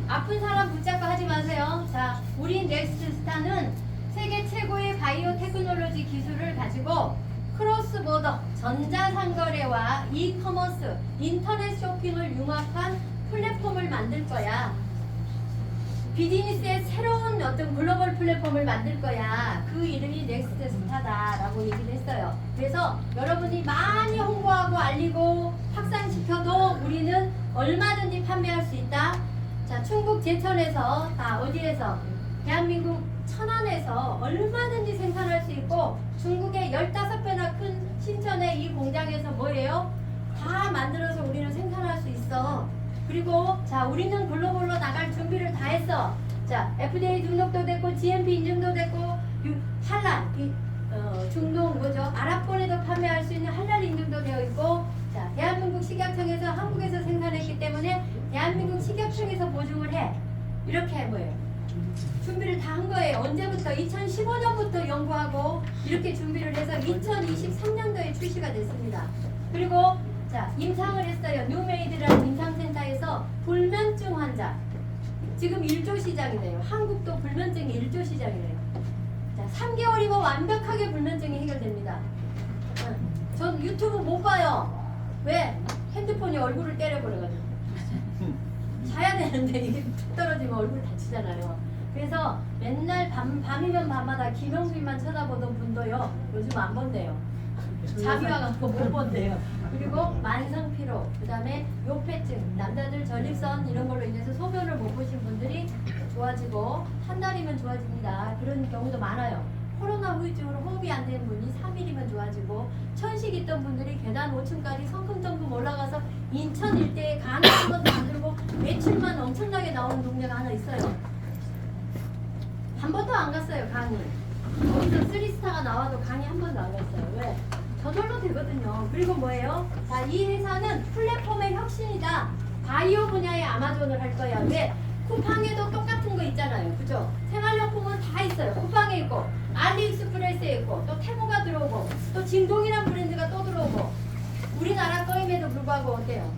아픈 사람 붙잡고 하지 마세요. 자, 우리 넥스트스타는 세계 최고의 바이오 테크놀로지 기술을 가지고 크로스보더, 전자상거래와 이커머스, 인터넷 쇼핑을 융합한 플랫폼을 만들 거야. 비즈니스의 새로운 어떤 글로벌 플랫폼을 만들 거야. 그 이름이 넥스트스타다라고 얘기를 했어요. 그래서 여러분이 많이 홍보하고 알리고 확산시켜도 우리는 얼마든지 판매할 수 있다. 자, 충북 제천에서 어디에서 대한민국 천안에서 얼마든지 생산할 수 있고 중국의 15배나 큰 신천의 이 공장에서 뭐예요? 다 만들어서 우리는 생산할 수 있어. 그리고 자, 우리는 글로벌로 나갈 준비를 다 했어. 자, FDA 등록도 됐고 GMP 인증도 됐고 할랄 중동 아랍권에도 판매할 수 있는 할랄 인증도 되어 있고 자, 대한민국 식약청에서 한국에서 생산했기 때문에 대한민국 식약청에서 보증을 해. 이렇게 뭐예요? 준비를 다 한 거예요. 언제부터? 2015년부터 연구하고 이렇게 준비를 해서 2023년도에 출시가 됐습니다. 그리고 자, 임상을 했어요. 뉴메이드라는 임상센터에서 불면증 환자 지금 1조 시장이래요. 한국도 불면증이 1조 시장이래요. 자, 3개월이면 완벽하게 불면증이 해결됩니다. 전 유튜브 못 봐요. 왜? 핸드폰이 얼굴을 때려버려가지고 자야 되는데 이게 툭 떨어지면 얼굴 다치잖아요. 그래서 맨날 밤이면 밤마다 김영수님만 쳐다보던 분도요 요즘 안 본대요. 잠이 와갖고 못 본대요. 그리고 만성피로, 그 다음에 요폐증, 남자들 전립선 이런 걸로 인해서 소변을 못 보신 분들이 좋아지고 한 달이면 좋아집니다. 그런 경우도 많아요. 코로나 후유증으로 호흡이 안 되는 분이 3일이면 좋아지고 천식 있던 분들이 계단 5층까지 성큼성큼 올라가서 인천 일대에 강의 한 번 만들고 매출만 엄청나게 나오는 동네가 하나 있어요. 한 번도 안 갔어요. 강의. 거기서 3스타가 나와도 강의 한 번도 안 갔어요. 왜? 저절로 되거든요. 그리고 뭐예요? 자, 이 회사는 플랫폼의 혁신이다. 바이오 분야의 아마존을 할 거야. 왜? 쿠팡에도 똑같은 거 있잖아요. 그죠? 생활용품은 다 있어요. 쿠팡에 있고 알리익스프레스에 있고 또 테무가 들어오고 또 진동이란 브랜드가 또 들어오고 우리나라 거임에도 불구하고 어때요?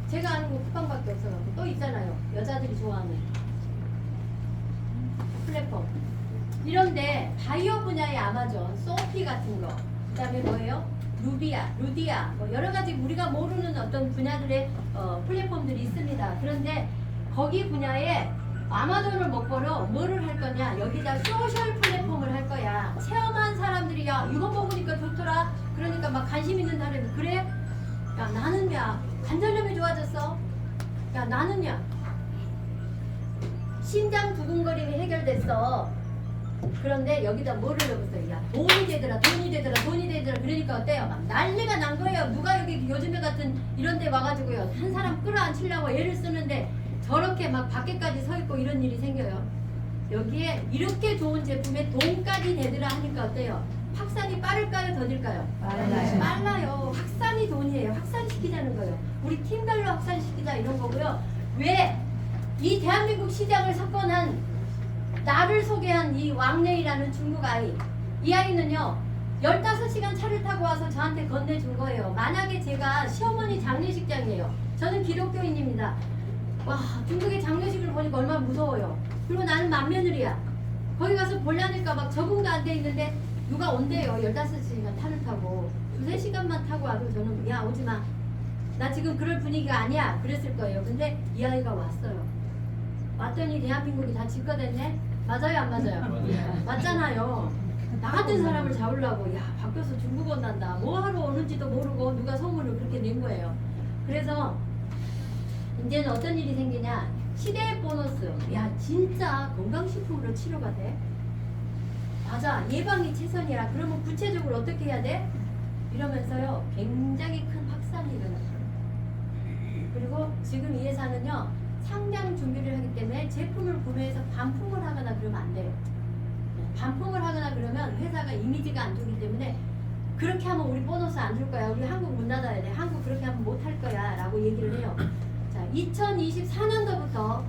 제가 아는 거 쿠팡밖에 없어가지고 또 있잖아요. 여자들이 좋아하는 플랫폼. 이런데 바이오 분야의 아마존, 소피 같은 거, 그다음에 뭐예요? 루디아, 뭐 여러 가지 우리가 모르는 어떤 분야들의 플랫폼들이 있습니다. 그런데 거기 분야에 아마존을 못 벌어 뭐를 할 거냐? 여기다 소셜 플랫폼을 할 거야. 체험한 사람들이 야 이거 먹으니까 좋더라. 그러니까 막 관심 있는 사람이 그래? 야 나는야 관절염이 좋아졌어. 야 나는야 심장 두근거림이 해결됐어. 그런데 여기다 뭐를 넣었어요? 야 돈이 되더라. 그러니까 어때요? 막 난리가 난 거예요. 누가 여기 요즘에 같은 이런 데 와가지고요 한 사람 끌어안치려고 애를 쓰는데 저렇게 막 밖에까지 서 있고 이런 일이 생겨요. 여기에 이렇게 좋은 제품에 돈까지 되더라 하니까 어때요? 확산이 빠를까요? 더딜까요? 빨라요. 확산이 돈이에요. 확산시키자는 거예요. 우리 팀별로 확산시키자 이런 거고요. 왜? 이 대한민국 시장을 석권한 나를 소개한 이 왕래이라는 중국 아이, 이 아이는요 15시간 차를 타고 와서 저한테 건네준 거예요. 만약에 제가 시어머니 장례식장이에요. 저는 기독교인입니다. 와 중국의 장례식을 보니까 얼마나 무서워요. 그리고 나는 맏며느리야. 거기 가서 보려니까 막 적응도 안 돼 있는데 누가 온대요. 15시간 차를 타고 2-3시간만 타고 와도 저는 야 오지마 나 지금 그럴 분위기가 아니야 그랬을 거예요. 근데 이 아이가 왔어요. 왔더니 대한민국이 다 집거됐네. 맞아요 안 맞아요? 맞잖아요. 나 같은 사람을 잡으려고 야 바뀌어서 중국 온단다 뭐 하러 오는지도 모르고 누가 소문을 그렇게 낸 거예요. 그래서 이제는 어떤 일이 생기냐, 시대의 보너스. 야 진짜 건강식품으로 치료가 돼? 맞아 예방이 최선이야. 그러면 구체적으로 어떻게 해야 돼? 이러면서요 굉장히 큰 확산이 일어났어요. 그리고 지금 이 회사는요 상장 준비를 하기 때문에 제품을 구매해서 반품을 하거나 그러면 안 돼요. 반품을 하거나 그러면 회사가 이미지가 안 좋기 때문에 그렇게 하면 우리 보너스 안 줄 거야. 우리 한국 문 닫아야 돼. 한국 그렇게 하면 못 할 거야 라고 얘기를 해요. 자, 2024년도부터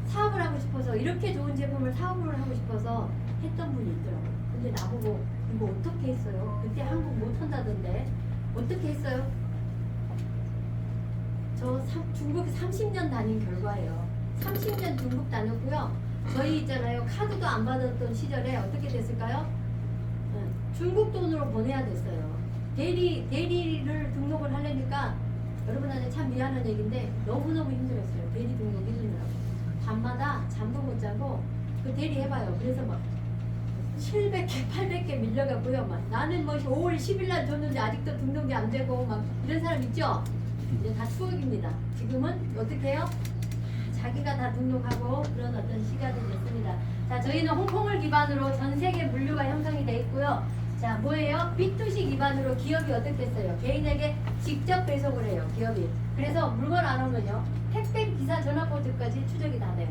사업을 하고 싶어서 이렇게 좋은 제품을 사업을 하고 싶어서 했던 분이 있더라고요. 근데 나보고 이거 어떻게 했어요? 그때 한국 못 한다던데 어떻게 했어요? 저 중국 30년 다닌 결과예요. 30년 중국 다녔고요. 저희 있잖아요. 카드도 안 받았던 시절에 어떻게 됐을까요? 중국 돈으로 보내야 됐어요. 대리를 등록을 하려니까 여러분한테 참 미안한 얘기인데 너무너무 힘들었어요. 대리 등록 해주느라고. 밤마다 잠도 못 자고 그 대리 해봐요. 그래서 막 700개, 800개 밀려갖고요. 막 나는 뭐 5월 10일 날 줬는데 아직도 등록이 안 되고 막 이런 사람 있죠? 이제 다 추억입니다. 지금은 어떻게 해요? 자기가 다 등록하고 그런 어떤 시간이 됐습니다. 자, 저희는 홍콩을 기반으로 전 세계 물류가 형성이 돼 있고요. 자, 뭐예요? B2C 기반으로 기업이 어떻게 했어요? 개인에게 직접 배송을 해요, 기업이. 그래서 물건 안 오면요, 택배 기사 전화코드까지 추적이 다 돼요.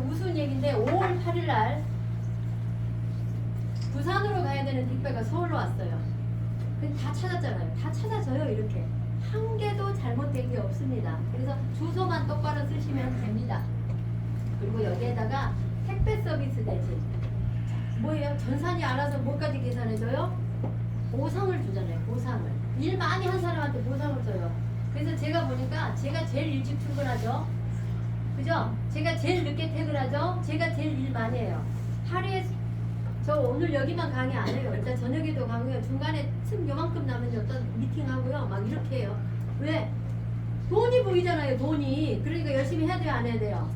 우스운 얘기인데 5월 8일 날 부산으로 가야 되는 택배가 서울로 왔어요. 근데 다 찾았잖아요. 다 찾아져요, 이렇게. 한 개도 잘못된 게 없습니다. 그래서 주소만 똑바로 쓰시면 됩니다. 그리고 여기에다가 택배 서비스 대신 뭐예요? 전산이 알아서 뭐까지 계산해줘요? 보상을 주잖아요. 보상을. 일 많이 한 사람한테 보상을 줘요. 그래서 제가 보니까 제가 제일 일찍 출근하죠. 그죠? 제가 제일 늦게 퇴근하죠. 제가 제일 일 많이 해요. 하루에 저 오늘 여기만 강의 안 해요. 일단 저녁에도 강의해요. 중간에 틈 요만큼 나면 어떤 미팅하고요. 막 이렇게 해요. 왜? 돈이 보이잖아요. 돈이. 그러니까 열심히 해야 돼요? 안 해야 돼요?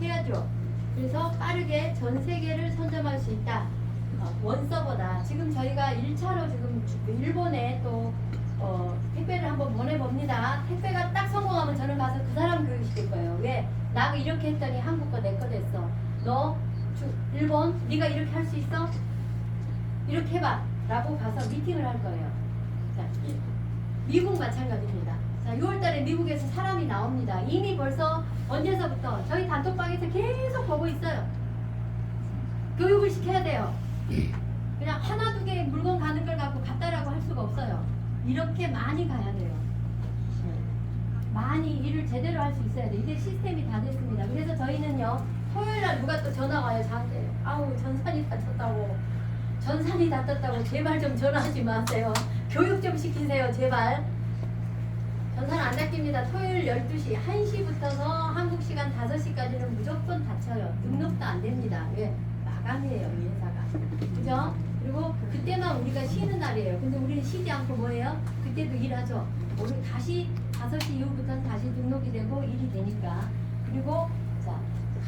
해야죠. 그래서 빠르게 전 세계를 선점할 수 있다. 원서버다. 지금 저희가 1차로 지금 일본에 또 택배를 한번 보내봅니다. 택배가 딱 성공하면 저는 가서 그 사람 교육시킬 거예요. 왜? 나 이렇게 했더니 한국 거 내 거 됐어. 너 일본 네가 이렇게 할 수 있어? 이렇게 해봐 라고 가서 미팅을 할 거예요. 자, 미국 마찬가지입니다. 자, 6월달에 미국에서 사람이 나옵니다. 이미 벌써 언제서부터 저희 단톡방에서 계속 보고 있어요. 교육을 시켜야 돼요. 그냥 하나 두 개 물건 가는 걸 갖고 갔다라고 할 수가 없어요. 이렇게 많이 가야 돼요. 많이 일을 제대로 할 수 있어야 돼요. 이제 시스템이 다 됐습니다. 그래서 저희는요, 토요일날 누가 또 전화 와요, 저한테. 아우, 전산이 다쳤다고. 전산이 다쳤다고. 제발 좀 전화하지 마세요. 교육 좀 시키세요, 제발. 전산 안 닿기 12시입니다. 토요일 12시, 1시부터서 한국 시간 5시까지는 무조건 닫혀요. 등록도 안 됩니다. 왜? 마감이에요, 이 회사가. 그죠? 그리고 그때만 우리가 쉬는 날이에요. 근데 우리는 쉬지 않고 뭐예요? 그때도 일하죠. 오늘 다시 5시 이후부터는 다시 등록이 되고 일이 되니까. 그리고 자,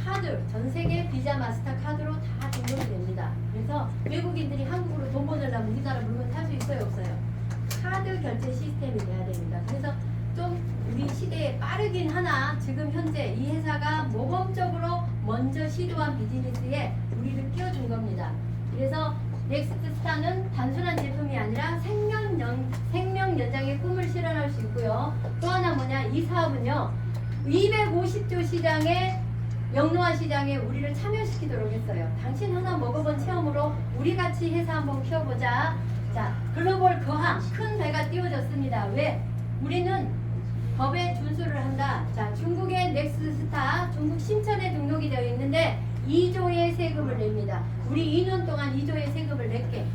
카드, 전 세계 비자 마스터 카드로 다 등록이 됩니다. 그래서 외국인들이 한국으로 돈 보내려면 우리나라 물건 살 수 있어요, 없어요? 카드 결제 시스템이 돼야 됩니다. 그래서 좀 우리 시대에 빠르긴 하나 지금 현재 이 회사가 모범적으로 먼저 시도한 비즈니스에 우리를 끼워준 겁니다. 그래서 넥스트스타는 단순한 제품이 아니라 생명 연장의 꿈을 실현할 수 있고요. 또 하나 뭐냐, 이 사업은요 250조 시장에 영노화 시장에 우리를 참여시키도록 했어요. 당신 하나 먹어본 체험으로 우리 같이 회사 한번 키워보자. 자, 글로벌 거항 큰 배가 띄워졌습니다. 왜? 우리는 법에 준수를 한다. 자, 중국의 넥스스타 중국 신천에 등록이 되어 있는데 2조의 세금을 냅니다. 우리 2년 동안 2조의 세금을 낼게.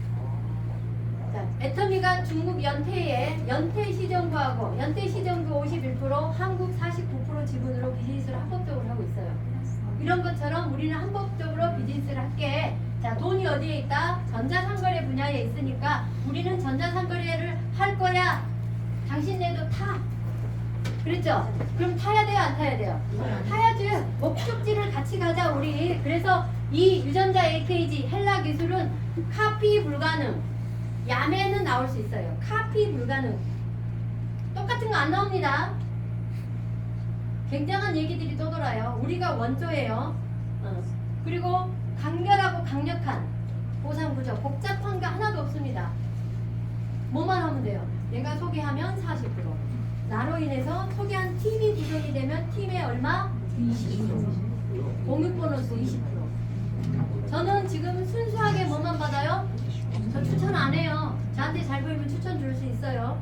자, 애터미가 중국 연태 시정부하고 연태 시정부 51%, 한국 49% 지분으로 비즈니스를 합법적으로 하고 있어요. 이런 것처럼 우리는 합법적으로 비즈니스를 할게. 자, 돈이 어디에 있다? 전자상거래 분야에 있으니까 우리는 전자상거래를 할 거야. 당신네도 타. 그랬죠? 그럼 타야 돼요, 안 타야 돼요? 타야지. 목적지를 같이 가자 우리. 그래서 이 유전자 AKG 헬라 기술은 카피 불가능. 야매는 나올 수 있어요. 카피 불가능. 똑같은 거 안 나옵니다. 굉장한 얘기들이 또 돌아요. 우리가 원조예요. 그리고 간결하고 강력한 보상 구조, 복잡한 거 하나도 없습니다. 뭐만 하면 돼요? 내가 소개하면 40%, 나로 인해서 소개한 팀이 구성이 되면 팀에 얼마? 20%, 공유 보너스 20%. 저는 지금 순수하게 뭐만 받아요? 저 추천 안 해요. 저한테 잘 보이면 추천 줄 수 있어요.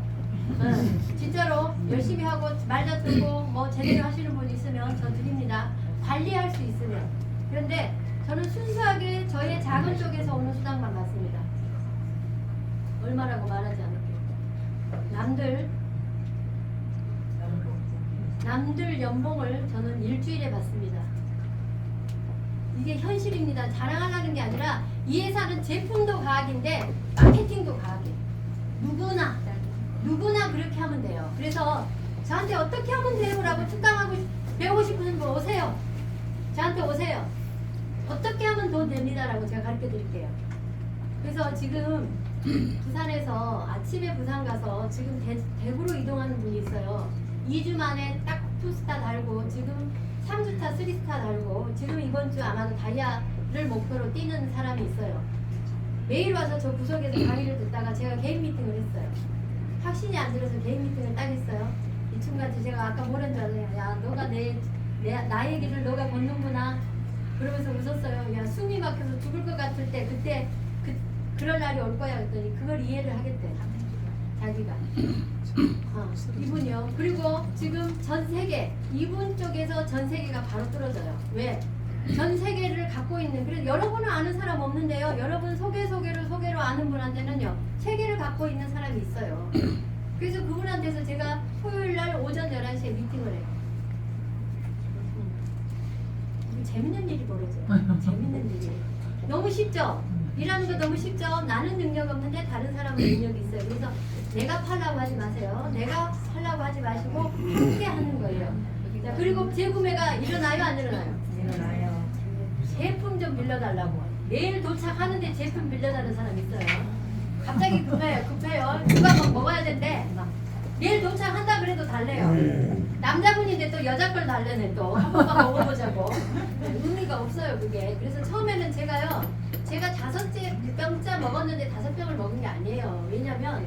진짜로 열심히 하고 말 잘 듣고 뭐 제대로 하시는 분 있으면 저 드립니다. 관리할 수 있으면. 그런데 저는 순수하게 저의 작은 쪽에서 오는 수당만 받습니다. 얼마라고 말하지 않을게요. 남들 연봉을 저는 일주일에 받습니다. 이게 현실입니다. 자랑하려는 게 아니라 이 회사는 제품도 과학인데 마케팅도 과학이에요. 누구나 그렇게 하면 돼요. 그래서 저한테 어떻게 하면 돼요? 라고 특강하고 배우고 싶으신 분 오세요. 저한테 오세요. 어떻게 하면 돈 됩니다. 라고 제가 가르쳐 드릴게요. 그래서 지금 부산에서 아침에 부산 가서 지금 대구로 이동하는 분이 있어요. 2주 만에 딱 2스타 달고 지금 3주차 3스타 달고 지금 이번 주 아마도 다이아를 목표로 뛰는 사람이 있어요. 매일 와서 저 구석에서 강의를 듣다가 제가 개인 미팅을 했어요. 확신이 안 들어서 개인 미팅을 딱 했어요. 이 친구한테 제가 아까 뭐랬는 줄 알아요? 야, 너가 나의 길을 너가 걷는구나. 그러면서 웃었어요. 야, 숨이 막혀서 죽을 것 같을 때 그때 그럴 날이 올 거야. 그랬더니 그걸 이해를 하겠대. 자기가. 이분이요. 그리고 지금 전 세계 이분 쪽에서 전 세계가 바로 뚫어져요. 왜? 전 세계를 갖고 있는, 그래서 여러분은 아는 사람 없는데요. 여러분 소개로 아는 분한테는요. 세계를 갖고 있는 사람이 있어요. 그래서 그분한테서 제가 토요일날 오전 11시에 미팅을 해요. 재밌는 일이 벌어져요. 재밌는 일이. 너무 쉽죠? 일하는 거 너무 쉽죠? 나는 능력 없는데 다른 사람은 능력이 있어요. 그래서 내가 팔라고 하지 마세요. 내가 팔라고 하지 마시고 함께 하는 거예요. 자, 그리고 재구매가 일어나요? 안 일어나요? 일어나요. 제품 좀 빌려달라고. 내일 도착하는데 제품 빌려달라는 사람 있어요. 갑자기 급해요. 누가 뭐 먹어야 된대. 내일 도착한다 그래도 달래요. 남자분인데 또 여자 걸 달래네 또. 한 번만 먹어보자고. 의미가 없어요 그게. 그래서 처음에는 제가 5병짜 먹었는데 5병을 먹은 게 아니에요. 왜냐면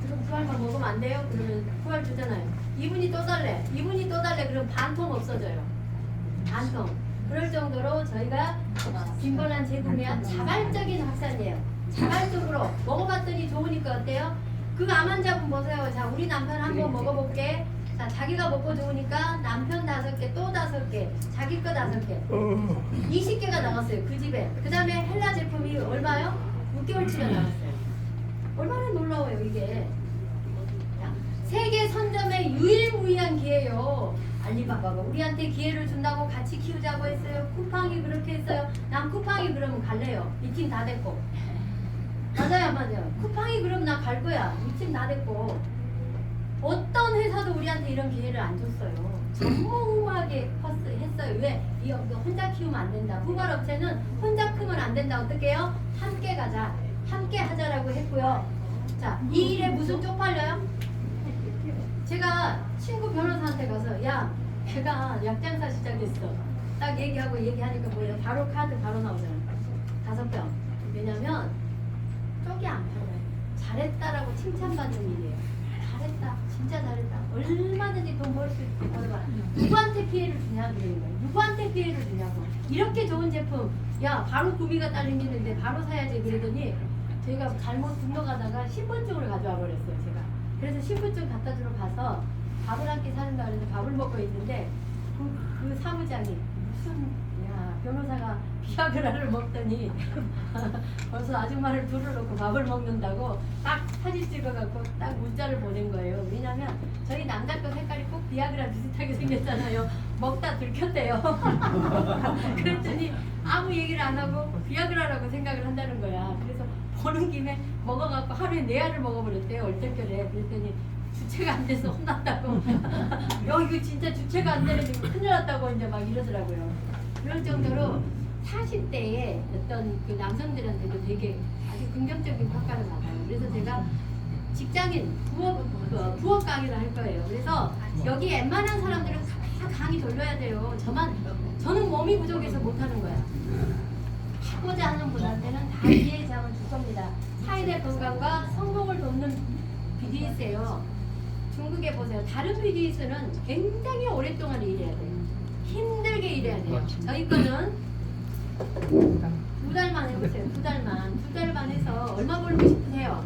그럼 구알만 먹으면 안 돼요? 그러면 구알 주잖아요. 이분이 또 달래. 그럼 반통 없어져요. 반통. 그럴 정도로 저희가 빈번한 재구매와 자발적인 확산이에요. 자발적으로 먹어봤더니 좋으니까 어때요? 그 암 환자분 보세요. 자, 우리 남편 한번 먹어볼게. 자, 자기가 먹고 좋으니까 남편 5개, 또 5개, 자기 거 5개. 20개가 나왔어요. 그 집에. 그 다음에 헬라 제품이 얼마요? 6개월치가 나왔어요. 얼마나 놀라워요, 이게. 자, 세계 선점의 유일 거예요. 알리바바가 우리한테 기회를 준다고 같이 키우자고 했어요. 쿠팡이 그렇게 했어요. 난 쿠팡이 그러면 갈래요. 이 팀 다 됐고. 맞아요, 맞아요. 쿠팡이 그럼 나 갈 거야. 이 팀 다 됐고. 어떤 회사도 우리한테 이런 기회를 안 줬어요. 전무후무하게 했어요. 왜? 혼자 키우면 안 된다. 후발업체는 혼자 크면 안 된다. 어떻게 해요? 함께 가자. 함께 하자라고 했고요. 자, 이 일에 무슨 쪽팔려요? 제가 친구 변호사한테 가서 야, 내가 약장사 시작했어. 딱 얘기하니까 뭐예요? 바로 카드 바로 나오잖아요. 5병. 왜냐면 쪽이 안 팔려요. 잘했다라고 칭찬받는 일이에요. 잘했다. 진짜 잘했다. 얼마든지 돈 벌 수 있게 벌어봐. 누구한테 피해를 주냐 그러는 거예요. 누구한테 피해를 주냐고. 이렇게 좋은 제품, 야 바로 구비가 딸리는데 바로 사야지 그러더니 저희가 잘못 등록하다가 신분증을 가져와 버렸어요. 제가. 그래서 신분증 갖다 주러 가서 밥을 한 끼 사는다 그래서 밥을 먹고 있는데 그 사무장이 무슨 야 변호사가 비아그라를 먹더니 벌써 아줌마를 둘을 놓고 밥을 먹는다고 딱 사진 찍어갖고 딱 문자를 보낸 거예요. 왜냐면 저희 남자 거 색깔이 꼭 비아그라 비슷하게 생겼잖아요. 먹다 들켰대요. 그랬더니 아무 얘기를 안 하고 비아그라라고 생각을 한다는 거야. 그래서 보는 김에 먹어갖고 하루에 4알을 먹어버렸대요. 얼떨결에. 그랬더니 주체가 안 돼서 혼났다고. 이거 진짜 주체가 안 되는데 큰일 났다고 이제 막 이러더라고요. 그럴 정도로 40대에 어떤 그 남성들한테도 되게 아주 긍정적인 평가를 받아요. 그래서 제가 직장인 부업 강의를 할 거예요. 그래서 여기 웬만한 사람들은 다 강의 돌려야 돼요. 저는 몸이 부족해서 못하는 거야. 하고자 하는 분한테는 다 기회의 장을 줄 겁니다. 사회의 건강과 성공을 돕는 BDS예요. 중국에 보세요. 다른 BDS는 굉장히 오랫동안 일해야 돼요. 힘들게 일해야 돼요. 저희 거는 2달만 해보세요. 2달만. 2달만 해서 얼마 벌고 싶으세요?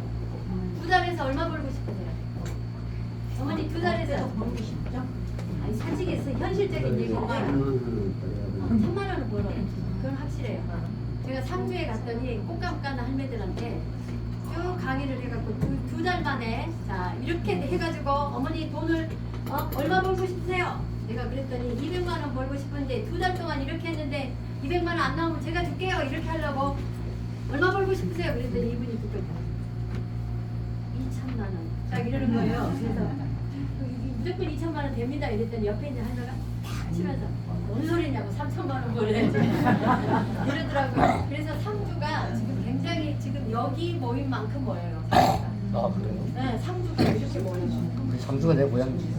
2달에서 얼마 벌고 싶으세요? 어머니 2달에서 벌고 싶죠? 아니 사직에서 현실적인 얘기인데 3만 원은 벌어요. 그건 확실해요. 제가 상주에 갔더니 꽃감가는 할매들한테 쭉 강의를 해갖고 두 달 만에 자 이렇게 해가지고 어머니 돈을 얼마 벌고 싶으세요? 내가 그랬더니 200만 원 벌고 싶은데 2달 동안 이렇게 했는데 200만 원 안 나오면 제가 줄게요. 이렇게 하려고 얼마 벌고 싶으세요? 그랬더니 이분이 듣고 2천만 원. 딱 이러는 거예요. 그래서 무조건 2천만 원 됩니다. 이랬더니 옆에 있는 할머니가 탁 치면서 뭔 소리냐고 3천만 원 벌어야지. 이러더라고요. 그래서 상주가 지금 굉장히 지금 여기 모인 만큼 모여요. 상주가. 아 그래요? 네, 상주가 이렇게 모여요. 우리 상주가 내 고향이지.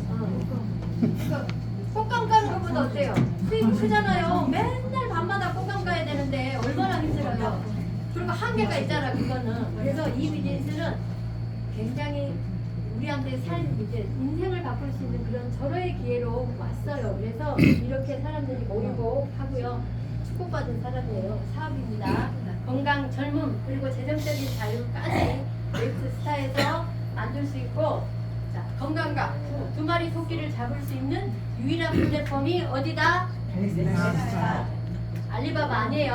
그러니까 꽃감 가는 것보다 어때요? 수입 크잖아요. 맨날 밤마다 꽃감 가야 되는데 얼마나 힘들어요. 그리고 한계가 있잖아 그거는. 그래서 이 비즈니스는 굉장히 우리한테 이제 인생을 바꿀 수 있는 그런 절호의 기회로 왔어요. 그래서 이렇게 사람들이 모이고 하고요. 축복받은 사람이에요. 사업입니다. 건강, 젊음, 그리고 재정적인 자유까지 넥스스타에서 만들 수 있고 자, 건강과 두 마리 토끼를 잡을 수 있는 유일한 플랫폼이 어디다? 알리바바 아니에요.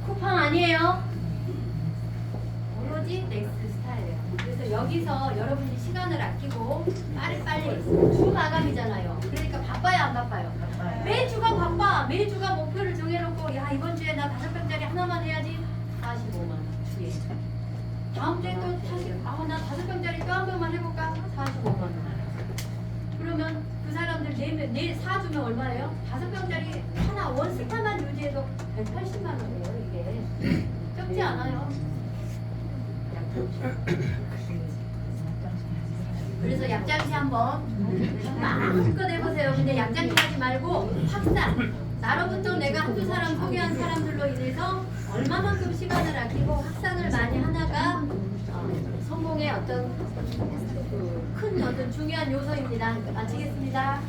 쿠팡 아니에요. 오로지 넥스스타예요. 그래서 여기서 여러분이 시간을 아끼고 빨리빨리 주 마감이잖아요. 그러니까 바빠요 안 바빠요? 매주가 바빠. 매주가 목표를 정해놓고 야 이번 주에 나 5병짜리 하나만 해야지 45만 원 주에. 다음 주에 또 다시 나 5병짜리 또 한 병만 해볼까? 45만 원. 그러면 그 사람들 내일 사주면 얼마예요? 5병짜리 하나 원스타만 유지해도 180만 원이에요 이게. 적지 않아요. 그래서 약장시 한번 마음껏 해보세요. 근데 약장시 하지 말고 확산. 나로부터 내가 한두 사람 소개한 사람들로 인해서 얼마만큼 시간을 아끼고 확산을 많이 하나가 성공의 어떤 큰 어떤 중요한 요소입니다. 마치겠습니다.